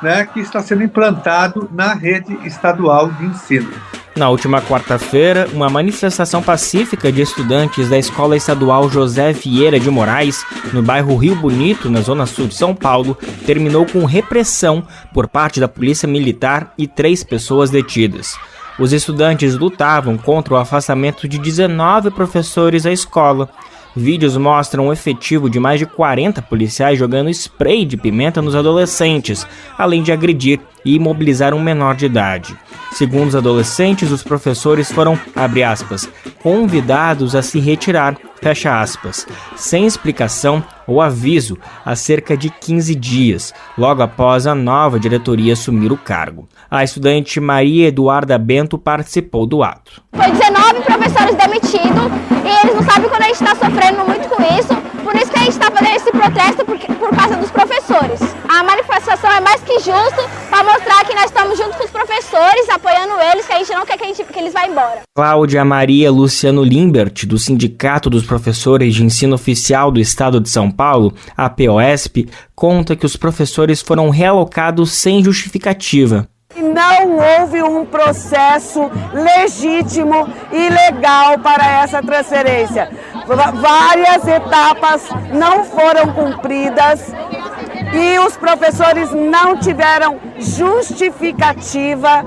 S7: né, que está sendo implantado na rede estadual de ensino.
S4: Na última quarta-feira, uma manifestação pacífica de estudantes da Escola Estadual José Vieira de Moraes, no bairro Rio Bonito, na zona sul de São Paulo, terminou com repressão por parte da Polícia Militar e 3 pessoas detidas. Os estudantes lutavam contra o afastamento de 19 professores da escola. Vídeos mostram um efetivo de mais de 40 policiais jogando spray de pimenta nos adolescentes, além de agredir e imobilizar um menor de idade. Segundo os adolescentes, os professores foram, abre aspas, convidados a se retirar, fecha aspas, sem explicação ou aviso há cerca de 15 dias, logo após a nova diretoria assumir o cargo. A estudante Maria Eduarda Bento participou do ato.
S8: Foi 19 professores demitidos e eles não sabem quando a gente está sofrendo muito com isso, por isso que a gente está fazendo esse protesto por causa dos professores. A manifestação é mais que justo para mostrar que nós estamos junto com os professores, apoiando eles, que a gente não quer que eles vá embora.
S4: Cláudia Maria Luciano Limbert, do Sindicato dos Professores de Ensino Oficial do Estado de São Paulo, a POSP, conta que os professores foram realocados sem justificativa.
S9: Não houve um processo legítimo e legal para essa transferência. Várias etapas não foram cumpridas e os professores não tiveram justificativa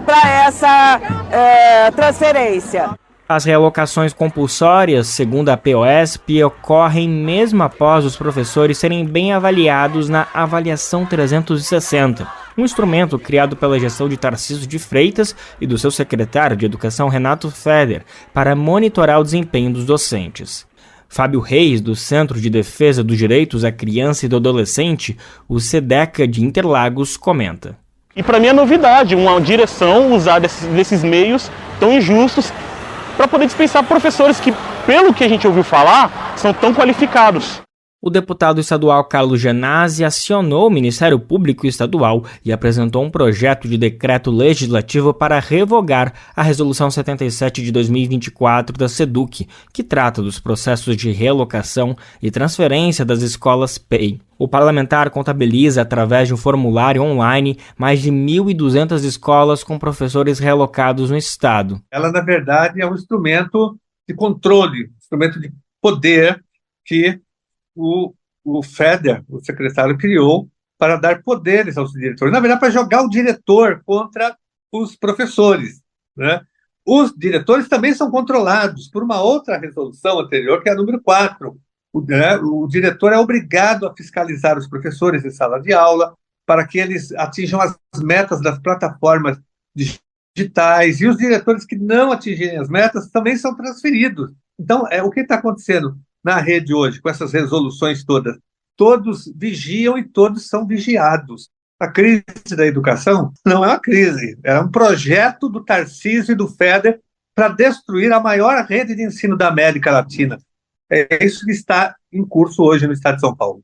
S9: para essa transferência.
S4: As realocações compulsórias, segundo a POSP, ocorrem mesmo após os professores serem bem avaliados na Avaliação 360, um instrumento criado pela gestão de Tarcísio de Freitas e do seu secretário de Educação, Renato Feder, para monitorar o desempenho dos docentes. Fábio Reis, do Centro de Defesa dos Direitos da Criança e do Adolescente, o SEDECA de Interlagos, comenta.
S10: E para mim é novidade uma direção usar desses meios tão injustos para poder dispensar professores que, pelo que a gente ouviu falar, são tão qualificados.
S4: O deputado estadual Carlos Gianazzi acionou o Ministério Público Estadual e apresentou um projeto de decreto legislativo para revogar a Resolução 77 de 2024 da SEDUC, que trata dos processos de realocação e transferência das escolas PEI. O parlamentar contabiliza, através de um formulário online, mais de 1.200 escolas com professores realocados no estado.
S7: Ela, na verdade, é um instrumento de controle, instrumento de poder que o Feder, o secretário, criou para dar poderes aos diretores. Na verdade, para jogar o diretor contra os professores, né? Os diretores também são controlados por uma outra resolução anterior, que é a número 4. O diretor é obrigado a fiscalizar os professores em sala de aula para que eles atinjam as metas das plataformas de editais, e os diretores que não atingirem as metas também são transferidos. Então, o que está acontecendo na rede hoje, com essas resoluções todas? Todos vigiam e todos são vigiados. A crise da educação não é uma crise, é um projeto do Tarcísio e do Feder para destruir a maior rede de ensino da América Latina. É isso que está em curso hoje no estado de São Paulo.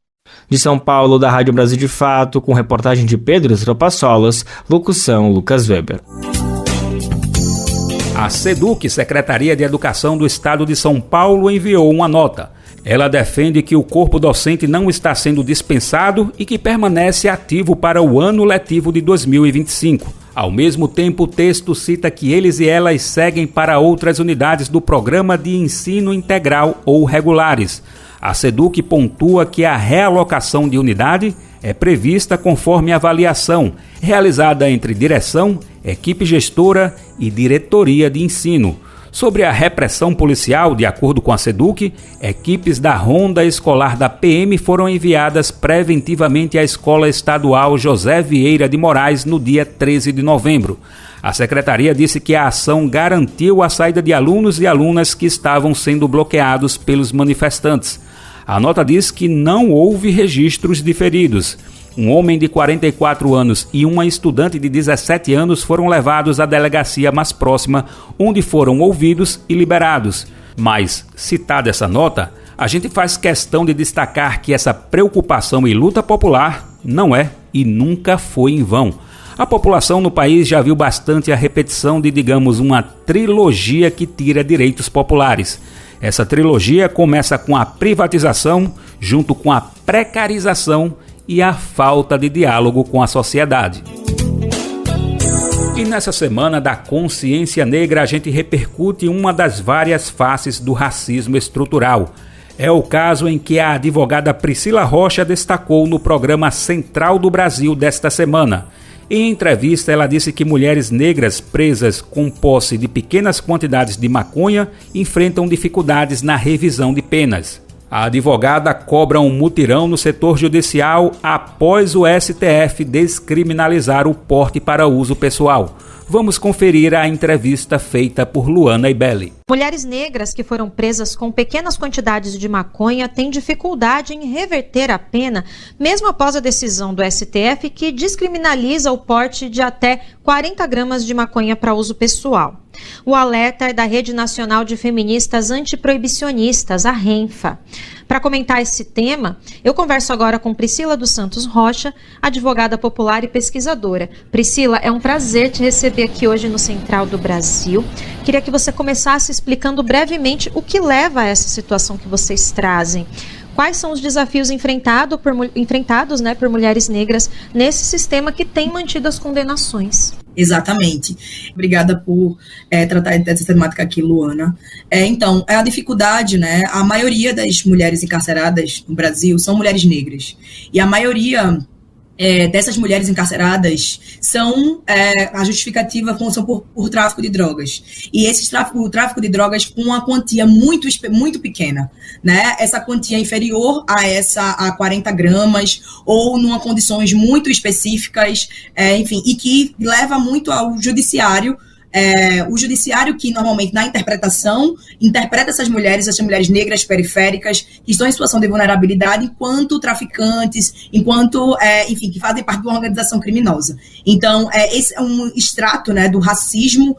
S4: De São Paulo, da Rádio Brasil de Fato, com reportagem de Pedro Estropassolas, locução Lucas Weber.
S2: A SEDUC, Secretaria de Educação do Estado de São Paulo, enviou uma nota. Ela defende que o corpo docente não está sendo dispensado e que permanece ativo para o ano letivo de 2025. Ao mesmo tempo, o texto cita que eles e elas seguem para outras unidades do Programa de Ensino Integral ou regulares. A SEDUC pontua que a realocação de unidade é prevista conforme avaliação, realizada entre direção, equipe gestora e diretoria de ensino. Sobre a repressão policial, de acordo com a SEDUC, equipes da Ronda Escolar da PM foram enviadas preventivamente à Escola Estadual José Vieira de Moraes no dia 13 de novembro. A secretaria disse que a ação garantiu a saída de alunos e alunas que estavam sendo bloqueados pelos manifestantes. A nota diz que não houve registros de feridos. Um homem de 44 anos e uma estudante de 17 anos foram levados à delegacia mais próxima, onde foram ouvidos e liberados. Mas, citada essa nota, a gente faz questão de destacar que essa preocupação e luta popular não é e nunca foi em vão. A população no país já viu bastante a repetição de, digamos, uma trilogia que tira direitos populares. Essa trilogia começa com a privatização, junto com a precarização e a falta de diálogo com a sociedade. E nessa semana da consciência negra a gente repercute uma das várias faces do racismo estrutural. É o caso em que a advogada Priscila Rocha destacou no programa Central do Brasil desta semana. Em entrevista, ela disse que mulheres negras presas com posse de pequenas quantidades de maconha enfrentam dificuldades na revisão de penas. A advogada cobra um mutirão no setor judicial após o STF descriminalizar o porte para uso pessoal. Vamos conferir a entrevista feita por Luana Ibelli.
S11: Mulheres negras que foram presas com pequenas quantidades de maconha têm dificuldade em reverter a pena, mesmo após a decisão do STF que descriminaliza o porte de até 40 gramas de maconha para uso pessoal. O alerta é da Rede Nacional de Feministas Antiproibicionistas, a RENFA. Para comentar esse tema, eu converso agora com Priscila dos Santos Rocha, advogada popular e pesquisadora. Priscila, é um prazer te receber aqui hoje no Central do Brasil. Queria que você começasse explicando brevemente o que leva a essa situação que vocês trazem. Quais são os desafios enfrentados por mulheres negras nesse sistema que tem mantido as condenações?
S12: Exatamente. Obrigada por tratar dessa temática aqui, Luana. Então, a dificuldade, né? A maioria das mulheres encarceradas no Brasil são mulheres negras. E a maioria dessas mulheres encarceradas são a justificativa são por tráfico de drogas. E o tráfico de drogas com uma quantia muito, muito pequena, né? Essa quantia inferior a 40 gramas ou numa condições muito específicas, enfim, e que leva muito ao judiciário. O judiciário que normalmente na interpretação interpreta essas mulheres negras periféricas que estão em situação de vulnerabilidade enquanto traficantes, enquanto, enfim, que fazem parte de uma organização criminosa. Então, esse é um extrato, né, do racismo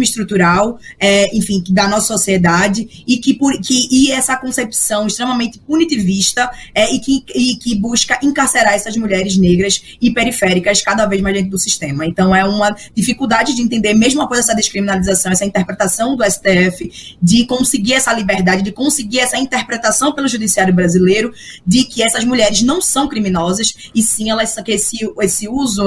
S12: estrutural, enfim, da nossa sociedade e essa concepção extremamente punitivista e que busca encarcerar essas mulheres negras e periféricas cada vez mais dentro do sistema. Então, é uma dificuldade de entender, mesmo após essa descriminalização, essa interpretação do STF, de conseguir essa liberdade, de conseguir essa interpretação pelo judiciário brasileiro de que essas mulheres não são criminosas e sim que esse uso,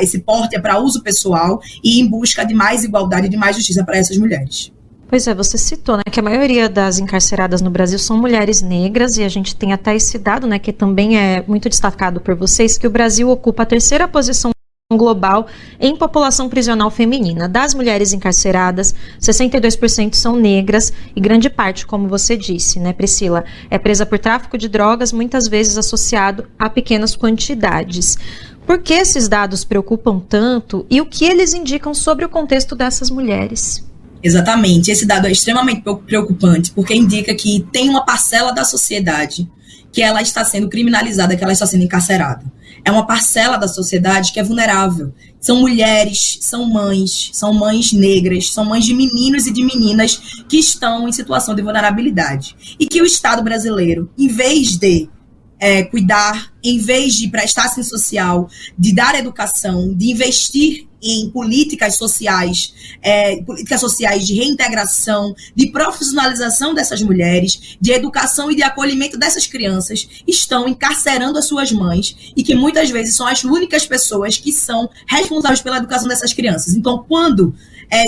S12: esse porte é para uso pessoal e em busca de mais igualdade, de mais justiça para essas mulheres.
S11: Pois é, você citou, né, que a maioria das encarceradas no Brasil são mulheres negras e a gente tem até esse dado, né, que também é muito destacado por vocês, que o Brasil ocupa a 3ª posição global em população prisional feminina. Das mulheres encarceradas, 62% são negras e grande parte, como você disse, né, Priscila, é presa por tráfico de drogas, muitas vezes associado a pequenas quantidades. Por que esses dados preocupam tanto e o que eles indicam sobre o contexto dessas mulheres?
S12: Exatamente, esse dado é extremamente preocupante, porque indica que tem uma parcela da sociedade que ela está sendo criminalizada, que ela está sendo encarcerada. É uma parcela da sociedade que é vulnerável. São mulheres, são mães negras, são mães de meninos e de meninas que estão em situação de vulnerabilidade. E que o Estado brasileiro, em vez de cuidar, em vez de prestar assistência social, de dar educação, de investir em políticas sociais de reintegração, de profissionalização dessas mulheres, de educação e de acolhimento dessas crianças, estão encarcerando as suas mães e que muitas vezes são as únicas pessoas que são responsáveis pela educação dessas crianças. Então, quando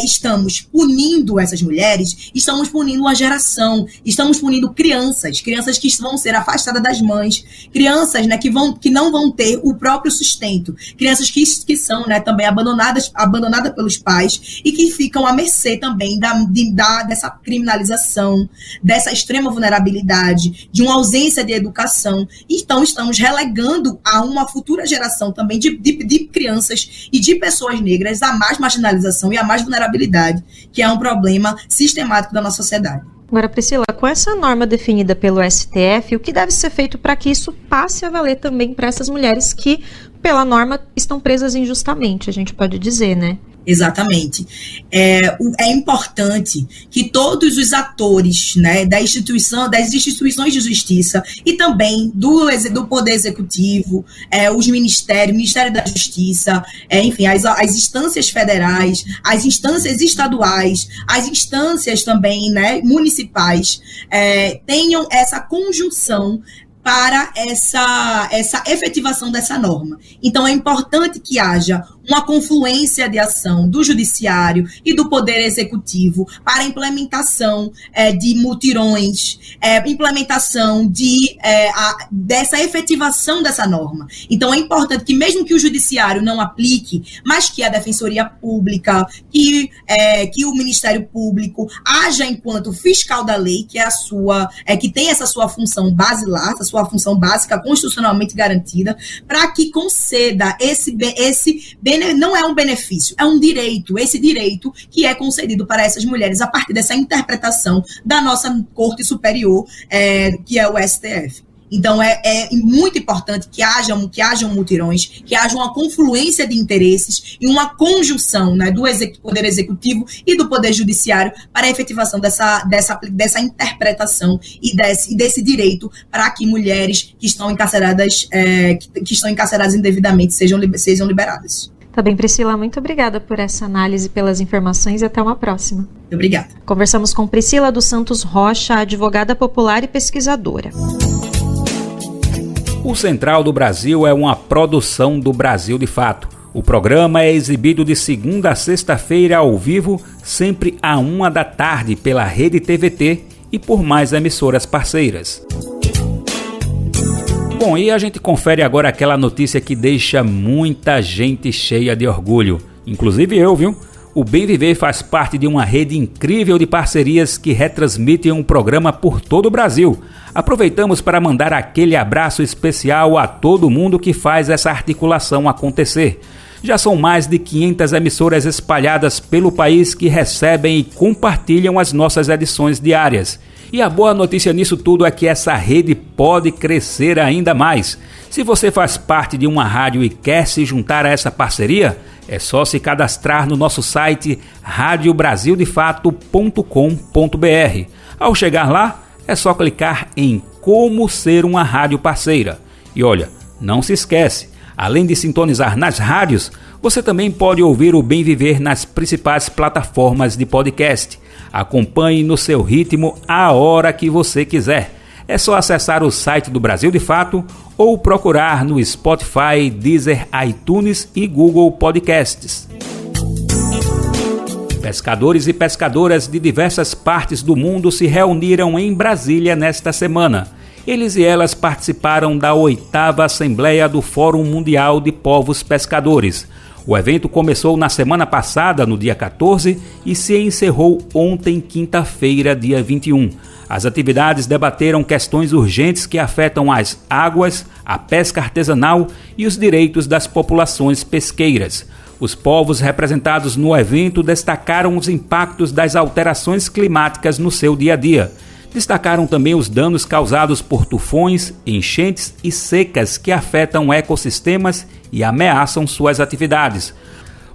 S12: estamos punindo essas mulheres, estamos punindo uma geração, estamos punindo crianças que vão ser afastadas das mães, crianças, né, que não vão ter o próprio sustento, crianças que são, né, também abandonadas pelos pais e que ficam à mercê também dessa criminalização, dessa extrema vulnerabilidade, de uma ausência de educação. Então, estamos relegando a uma futura geração também de crianças e de pessoas negras a mais marginalização e a mais vulnerabilidade, que é um problema sistemático da nossa sociedade.
S11: Agora, Priscila, com essa norma definida pelo STF, o que deve ser feito para que isso passe a valer também para essas mulheres que, pela norma, estão presas injustamente, a gente pode dizer, né?
S12: Exatamente. É importante que todos os atores, né, das instituições de justiça e também do Poder Executivo, os ministérios, Ministério da Justiça, enfim, as instâncias federais, as instâncias estaduais, as instâncias também, né, municipais, tenham essa conjunção para essa efetivação dessa norma. Então, é importante que haja uma confluência de ação do Judiciário e do Poder Executivo para a implementação de mutirões, implementação dessa efetivação dessa norma. Então, é importante que, mesmo que o Judiciário não aplique, mas que a Defensoria Pública, que o Ministério Público haja enquanto fiscal da lei, que tem essa sua função basilar, essa sua função básica constitucionalmente garantida, para que conceda não é um benefício, é um direito, esse direito que é concedido para essas mulheres a partir dessa interpretação da nossa Corte Superior, que é o STF. Então, é muito importante que hajam mutirões, que haja uma confluência de interesses e uma conjunção, né, do Poder Executivo e do Poder Judiciário para a efetivação dessa interpretação e desse direito para que mulheres que estão encarceradas indevidamente sejam liberadas.
S11: Tá bem, Priscila, muito obrigada por essa análise, pelas informações e até uma próxima.
S12: Obrigada.
S11: Conversamos com Priscila dos Santos Rocha, advogada popular e pesquisadora.
S2: O Central do Brasil é uma produção do Brasil de Fato. O programa é exibido de segunda a sexta-feira ao vivo, sempre à 13h pela Rede TVT e por mais emissoras parceiras. Bom, e a gente confere agora aquela notícia que deixa muita gente cheia de orgulho, inclusive eu, viu? O Bem Viver faz parte de uma rede incrível de parcerias que retransmitem um programa por todo o Brasil. Aproveitamos para mandar aquele abraço especial a todo mundo que faz essa articulação acontecer. Já são mais de 500 emissoras espalhadas pelo país que recebem e compartilham as nossas edições diárias. E a boa notícia nisso tudo é que essa rede pode crescer ainda mais. Se você faz parte de uma rádio e quer se juntar a essa parceria, é só se cadastrar no nosso site radiobrasildefato.com.br. Ao chegar lá, é só clicar em Como Ser uma Rádio Parceira. E olha, não se esquece, além de sintonizar nas rádios, você também pode ouvir o Bem Viver nas principais plataformas de podcast. Acompanhe no seu ritmo a hora que você quiser. É só acessar o site do Brasil de Fato ou procurar no Spotify, Deezer, iTunes e Google Podcasts. Pescadores e pescadoras de diversas partes do mundo se reuniram em Brasília nesta semana. Eles e elas participaram da 8ª Assembleia do Fórum Mundial de Povos Pescadores. O evento começou na semana passada, no dia 14, e se encerrou ontem, quinta-feira, dia 21. As atividades debateram questões urgentes que afetam as águas, a pesca artesanal e os direitos das populações pesqueiras. Os povos representados no evento destacaram os impactos das alterações climáticas no seu dia a dia. Destacaram também os danos causados por tufões, enchentes e secas que afetam ecossistemas e ameaçam suas atividades.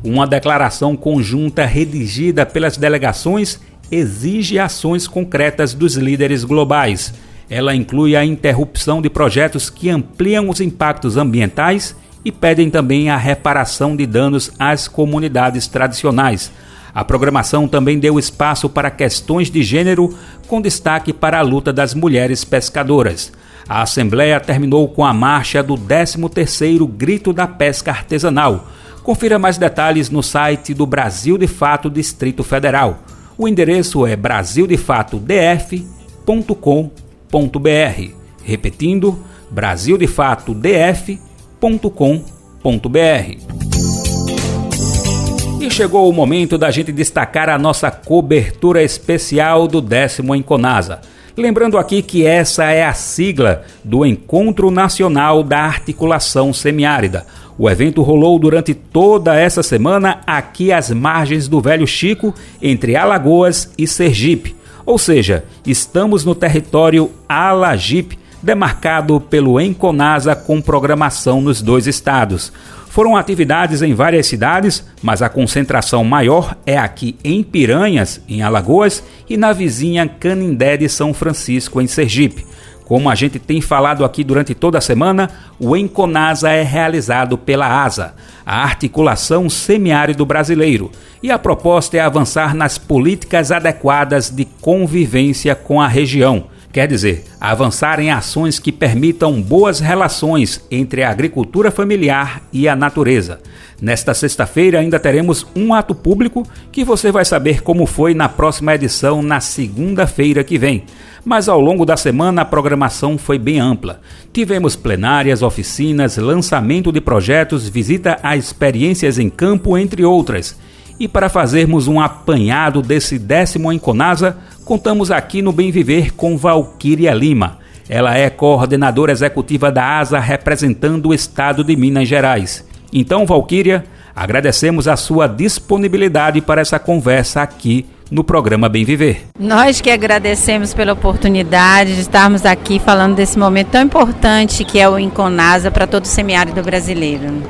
S2: Uma declaração conjunta redigida pelas delegações exige ações concretas dos líderes globais. Ela inclui a interrupção de projetos que ampliam os impactos ambientais e pedem também a reparação de danos às comunidades tradicionais. A programação também deu espaço para questões de gênero, com destaque para a luta das mulheres pescadoras. A Assembleia terminou com a marcha do 13º Grito da Pesca Artesanal. Confira mais detalhes no site do Brasil de Fato Distrito Federal. O endereço é brasildefatoDF.com.br. Repetindo, brasildefatoDF.com.br. E chegou o momento da gente destacar a nossa cobertura especial do 10º Enconasa. Lembrando aqui que essa é a sigla do Encontro Nacional da Articulação Semiárida. O evento rolou durante toda essa semana aqui às margens do Velho Chico, entre Alagoas e Sergipe. Ou seja, estamos no território Alagipe, demarcado pelo Enconasa com programação nos 2 estados. Foram atividades em várias cidades, mas a concentração maior é aqui em Piranhas, em Alagoas, e na vizinha Canindé de São Francisco, em Sergipe. Como a gente tem falado aqui durante toda a semana, o Enconasa é realizado pela ASA, a Articulação Semiárido Brasileiro, e a proposta é avançar nas políticas adequadas de convivência com a região. Quer dizer, avançar em ações que permitam boas relações entre a agricultura familiar e a natureza. Nesta sexta-feira ainda teremos um ato público que você vai saber como foi na próxima edição, na segunda-feira que vem. Mas ao longo da semana a programação foi bem ampla. Tivemos plenárias, oficinas, lançamento de projetos, visita a experiências em campo, entre outras. E para fazermos um apanhado desse 10º Enconasa, contamos aqui no Bem Viver com Valquíria Lima. Ela é coordenadora executiva da ASA, representando o estado de Minas Gerais. Então, Valquíria, agradecemos a sua disponibilidade para essa conversa aqui no programa Bem Viver.
S13: Nós que agradecemos pela oportunidade de estarmos aqui falando desse momento tão importante que é o Enconasa para todo o semiárido brasileiro.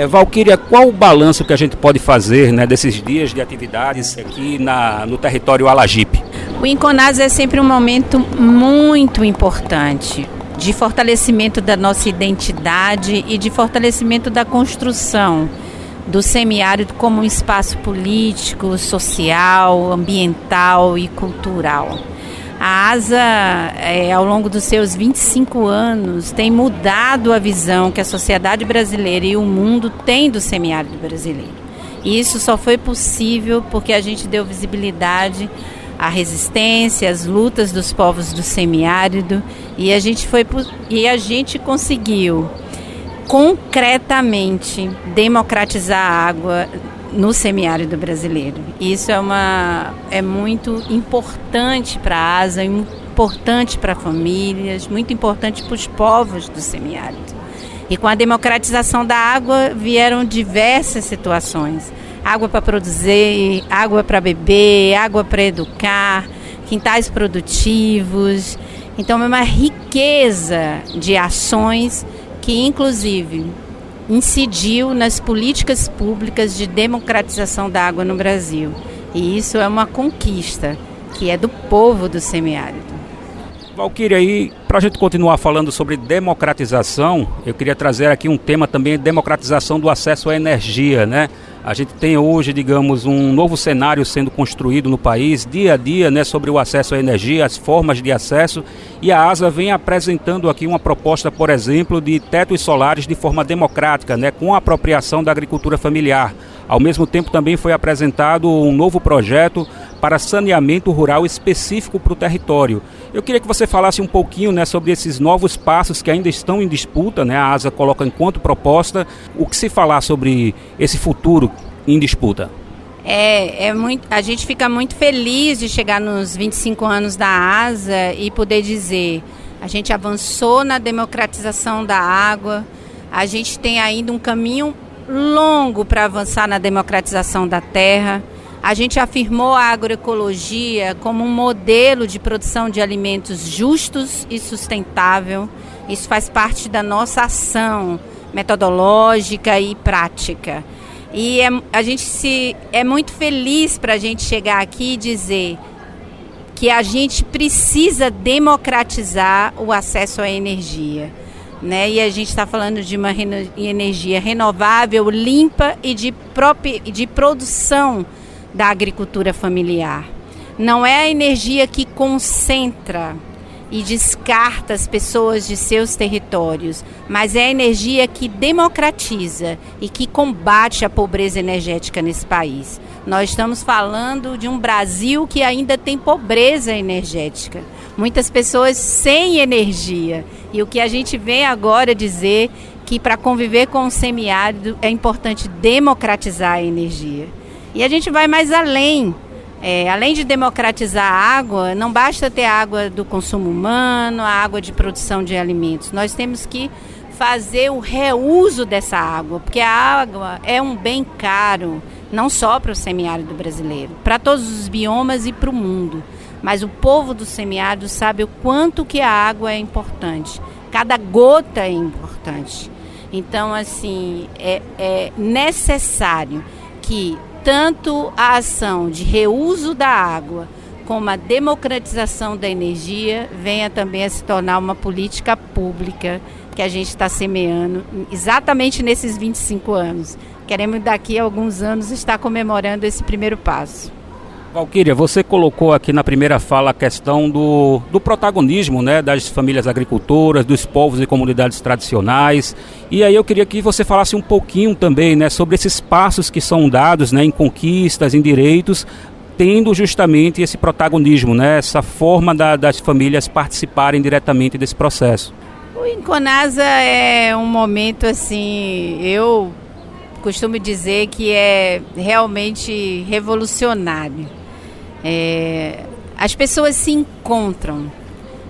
S2: Valquíria, qual o balanço que a gente pode fazer, né, desses dias de atividades aqui no território Alagipe?
S13: O Enconasa é sempre um momento muito importante de fortalecimento da nossa identidade e de fortalecimento da construção do semiárido como um espaço político, social, ambiental e cultural. A ASA, ao longo dos seus 25 anos, tem mudado a visão que a sociedade brasileira e o mundo têm do semiárido brasileiro. E isso só foi possível porque a gente deu visibilidade à resistência, às lutas dos povos do semiárido, e a gente conseguiu concretamente democratizar a água no semiárido brasileiro. Isso é muito importante para a ASA, importante para famílias, muito importante para os povos do semiárido. E com a democratização da água vieram diversas situações. Água para produzir, água para beber, água para educar, quintais produtivos. Então é uma riqueza de ações que inclusive incidiu nas políticas públicas de democratização da água no Brasil. E isso é uma conquista que é do povo do semiárido.
S2: Valquíria, aí, para a gente continuar falando sobre democratização, eu queria trazer aqui um tema também, democratização do acesso à energia, né? A gente tem hoje, digamos, um novo cenário sendo construído no país, dia a dia, né, sobre o acesso à energia, as formas de acesso, e a ASA vem apresentando aqui uma proposta, por exemplo, de tetos solares de forma democrática, né, com a apropriação da agricultura familiar. Ao mesmo tempo também foi apresentado um novo projeto para saneamento rural específico para o território. Eu queria que você falasse um pouquinho, né, sobre esses novos passos que ainda estão em disputa, né, a ASA coloca enquanto proposta, o que se falar sobre esse futuro em disputa.
S13: A gente fica muito feliz de chegar nos 25 anos da ASA e poder dizer, a gente avançou na democratização da água, a gente tem ainda um caminho longo para avançar na democratização da terra. A gente afirmou a agroecologia como um modelo de produção de alimentos justos e sustentável. Isso faz parte da nossa ação metodológica e prática. E a gente é muito feliz para a gente chegar aqui e dizer que a gente precisa democratizar o acesso à energia, né? E a gente está falando de uma energia renovável, limpa e de produção da agricultura familiar. Não é a energia que concentra e descarta as pessoas de seus territórios, mas é a energia que democratiza e que combate a pobreza energética nesse país. Nós estamos falando de um Brasil que ainda tem pobreza energética, muitas pessoas sem energia. E o que a gente vem agora dizer que para conviver com o semiárido é importante democratizar a energia. E a gente vai mais além. Além de democratizar a água, não basta ter água do consumo humano, a água de produção de alimentos. Nós temos que fazer o reuso dessa água, porque a água é um bem caro, não só para o semiárido brasileiro, para todos os biomas e para o mundo. Mas o povo do semiárido sabe o quanto que a água é importante. Cada gota é importante. Então, assim, é necessário que tanto a ação de reuso da água como a democratização da energia venha também a se tornar uma política pública que a gente está semeando exatamente nesses 25 anos. Queremos daqui a alguns anos estar comemorando esse primeiro passo.
S2: Valquíria, você colocou aqui na primeira fala a questão do protagonismo, né, das famílias agricultoras, dos povos e comunidades tradicionais. E aí eu queria que você falasse um pouquinho também, né, sobre esses passos que são dados, né, em conquistas, em direitos, tendo justamente esse protagonismo, né, essa forma das famílias participarem diretamente desse processo.
S13: O Inconasa é um momento, assim, eu costumo dizer que é realmente revolucionário. As pessoas se encontram.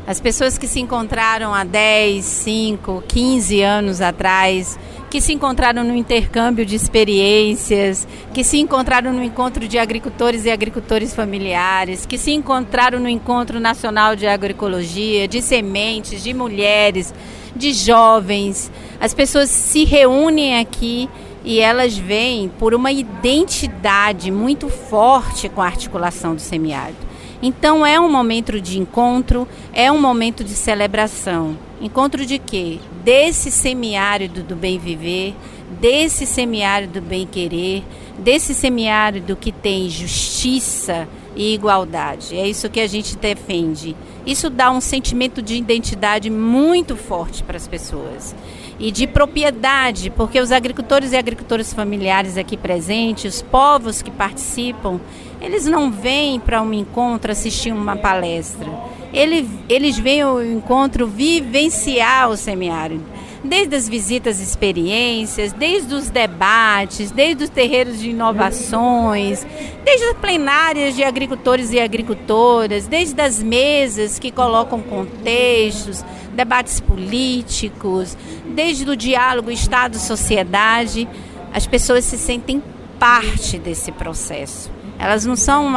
S13: As pessoas que se encontraram há 10, 5, 15 anos atrás, que se encontraram no intercâmbio de experiências, que se encontraram no encontro de agricultores e agricultores familiares, que se encontraram no Encontro Nacional de Agroecologia, de sementes, de mulheres, de jovens. As pessoas se reúnem aqui e elas vêm por uma identidade muito forte com a articulação do semiárido. Então é um momento de encontro, é um momento de celebração. Encontro de quê? Desse semiárido do bem viver, desse semiárido do bem querer, desse semiárido que tem justiça e igualdade. É isso que a gente defende. Isso dá um sentimento de identidade muito forte para as pessoas. E de propriedade, porque os agricultores e agricultoras familiares aqui presentes, os povos que participam, eles não vêm para um encontro assistir uma palestra. Eles vêm ao encontro vivenciar o semiárido. Desde as visitas e experiências, desde os debates, desde os terreiros de inovações, desde as plenárias de agricultores e agricultoras, desde as mesas que colocam contextos, debates políticos, desde o diálogo Estado-sociedade, as pessoas se sentem parte desse processo. Elas não são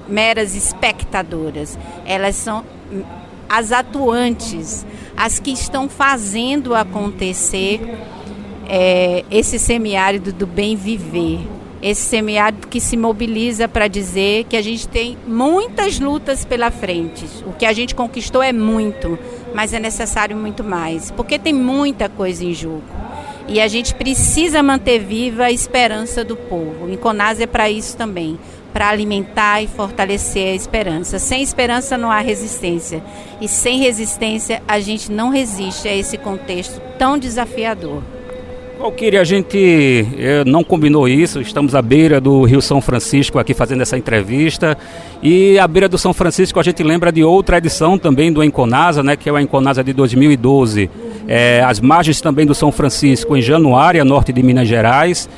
S13: meras espectadoras, elas são as atuantes, as que estão fazendo acontecer esse semiárido do bem viver, esse semiárido que se mobiliza para dizer que a gente tem muitas lutas pela frente. O que a gente conquistou é muito, mas é necessário muito mais, porque tem muita coisa em jogo. E a gente precisa manter viva a esperança do povo. O Inconasa é para isso também, para alimentar e fortalecer a esperança. Sem esperança não há resistência. E sem resistência a gente não resiste a esse contexto tão desafiador.
S2: Valquíria, a gente não combinou isso, estamos à beira do Rio São Francisco aqui fazendo essa entrevista, e à beira do São Francisco a gente lembra de outra edição também do Inconasa, né, que é o Inconasa de 2012, às margens também do São Francisco, em Januária, norte de Minas Gerais.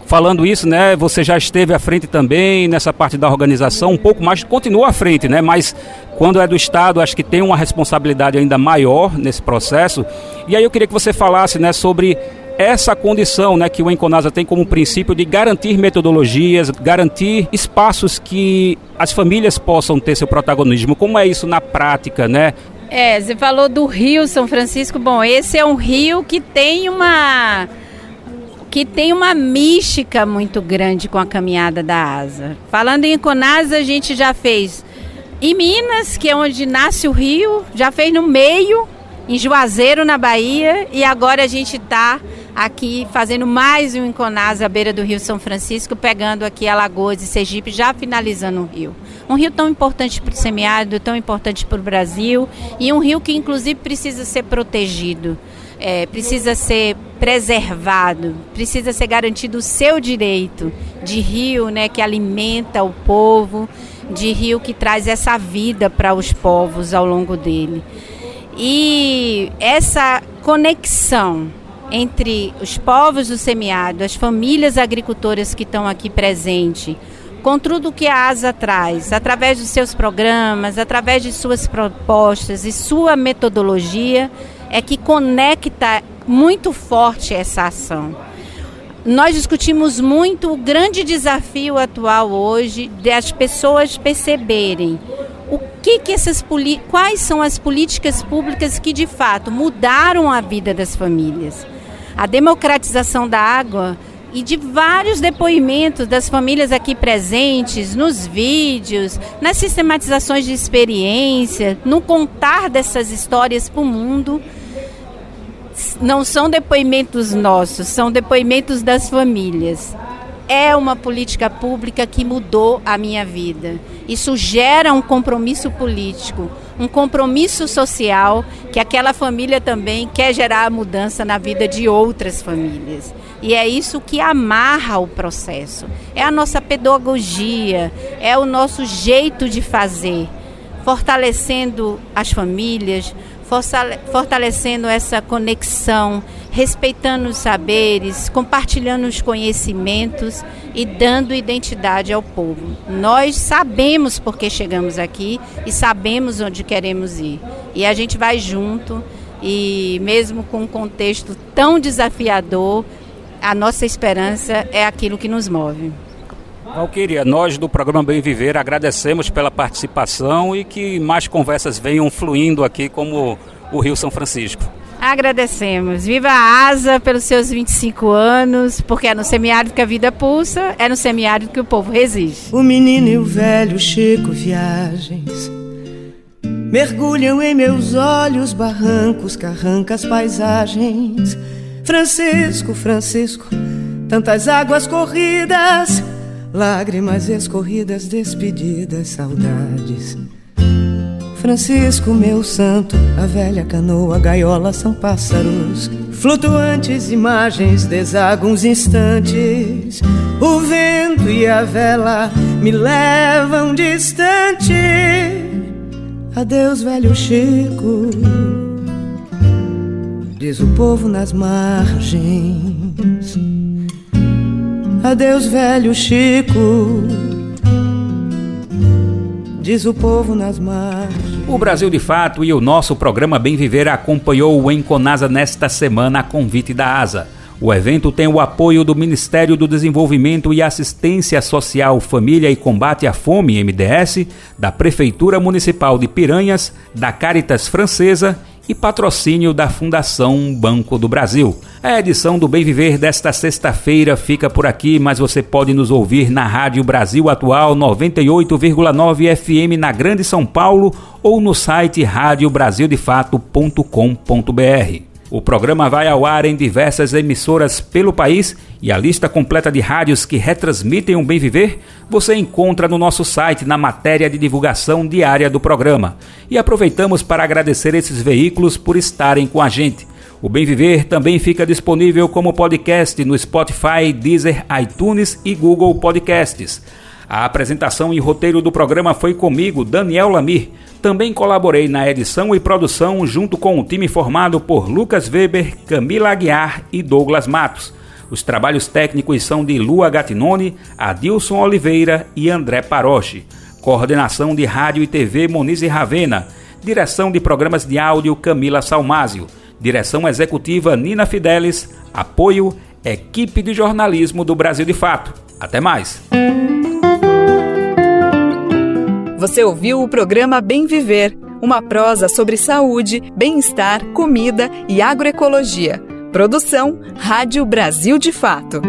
S2: falando isso, né, você já esteve à frente também nessa parte da organização, um pouco mais, continua à frente, né, mas quando é do Estado, acho que tem uma responsabilidade ainda maior nesse processo. E aí eu queria que você falasse, né, sobre essa condição, né, que o Enconasa tem como princípio de garantir metodologias, garantir espaços que as famílias possam ter seu protagonismo. Como é isso na prática, né?
S13: Você falou do Rio São Francisco. Bom, esse é um rio que tem uma mística muito grande com a caminhada da ASA. Falando em Enconasa, a gente já fez em Minas, que é onde nasce o rio, já fez no meio, em Juazeiro, na Bahia, e agora a gente está aqui fazendo mais um Enconasa à beira do Rio São Francisco, pegando aqui Alagoas e Sergipe, já finalizando o rio. Um rio tão importante para o semiárido, tão importante para o Brasil, e um rio que inclusive precisa ser protegido, precisa ser preservado, precisa ser garantido o seu direito de rio, né, que alimenta o povo, de rio que traz essa vida para os povos ao longo dele. E essa conexão entre os povos do semiárido, as famílias agricultoras que estão aqui presentes, com tudo que a ASA traz, através dos seus programas, através de suas propostas e sua metodologia, é que conecta muito forte essa ação. Nós discutimos muito o grande desafio atual hoje das pessoas perceberem quais são as políticas públicas que de fato mudaram a vida das famílias. A democratização da água e de vários depoimentos das famílias aqui presentes, nos vídeos, nas sistematizações de experiência, no contar dessas histórias para o mundo. Não são depoimentos nossos, são depoimentos das famílias. É uma política pública que mudou a minha vida. Isso gera um compromisso político, um compromisso social, que aquela família também quer gerar a mudança na vida de outras famílias. E é isso que amarra o processo. É a nossa pedagogia, é o nosso jeito de fazer, fortalecendo as famílias, fortalecendo essa conexão, respeitando os saberes, compartilhando os conhecimentos e dando identidade ao povo. Nós sabemos por que chegamos aqui e sabemos onde queremos ir. E a gente vai junto e mesmo com um contexto tão desafiador, a nossa esperança é aquilo que nos move.
S2: Valquíria, nós do programa Bem Viver agradecemos pela participação e que mais conversas venham fluindo aqui como o Rio São Francisco.
S13: Agradecemos. Viva a ASA pelos seus 25 anos, porque é no semiárido que a vida pulsa, é no semiárido que o povo resiste.
S14: O menino e o velho Chico Viagens mergulham em meus olhos barrancos, carrancas, paisagens. Francisco, Francisco, tantas águas corridas, lágrimas escorridas, despedidas, saudades. Francisco, meu santo, a velha canoa, a gaiola são pássaros flutuantes, imagens, desagam uns instantes. O vento e a vela me levam distante. Adeus, velho Chico, diz o povo nas margens. Adeus, velho Chico, diz o povo nas margens.
S2: O Brasil de Fato e o nosso programa Bem Viver acompanhou o Enconasa nesta semana a convite da ASA. O evento tem o apoio do Ministério do Desenvolvimento e Assistência Social, Família e Combate à Fome, MDS, da Prefeitura Municipal de Piranhas, da Caritas Francesa e patrocínio da Fundação Banco do Brasil. A edição do Bem Viver desta sexta-feira fica por aqui, mas você pode nos ouvir na Rádio Brasil Atual 98,9 FM na Grande São Paulo ou no site radiobrasildefato.com.br. O programa vai ao ar em diversas emissoras pelo país e a lista completa de rádios que retransmitem o Bem Viver você encontra no nosso site na matéria de divulgação diária do programa. E aproveitamos para agradecer esses veículos por estarem com a gente. O Bem Viver também fica disponível como podcast no Spotify, Deezer, iTunes e Google Podcasts. A apresentação e roteiro do programa foi comigo, Daniel Lamir. Também colaborei na edição e produção junto com o time formado por Lucas Weber, Camila Aguiar e Douglas Matos. Os trabalhos técnicos são de Lua Gattinone, Adilson Oliveira e André Paroche. Coordenação de Rádio e TV Monize Ravena. Direção de programas de áudio Camila Salmásio. Direção executiva Nina Fidelis. Apoio Equipe de Jornalismo do Brasil de Fato. Até mais.
S1: Você ouviu o programa Bem Viver, uma prosa sobre saúde, bem-estar, comida e agroecologia. Produção Rádio Brasil de Fato.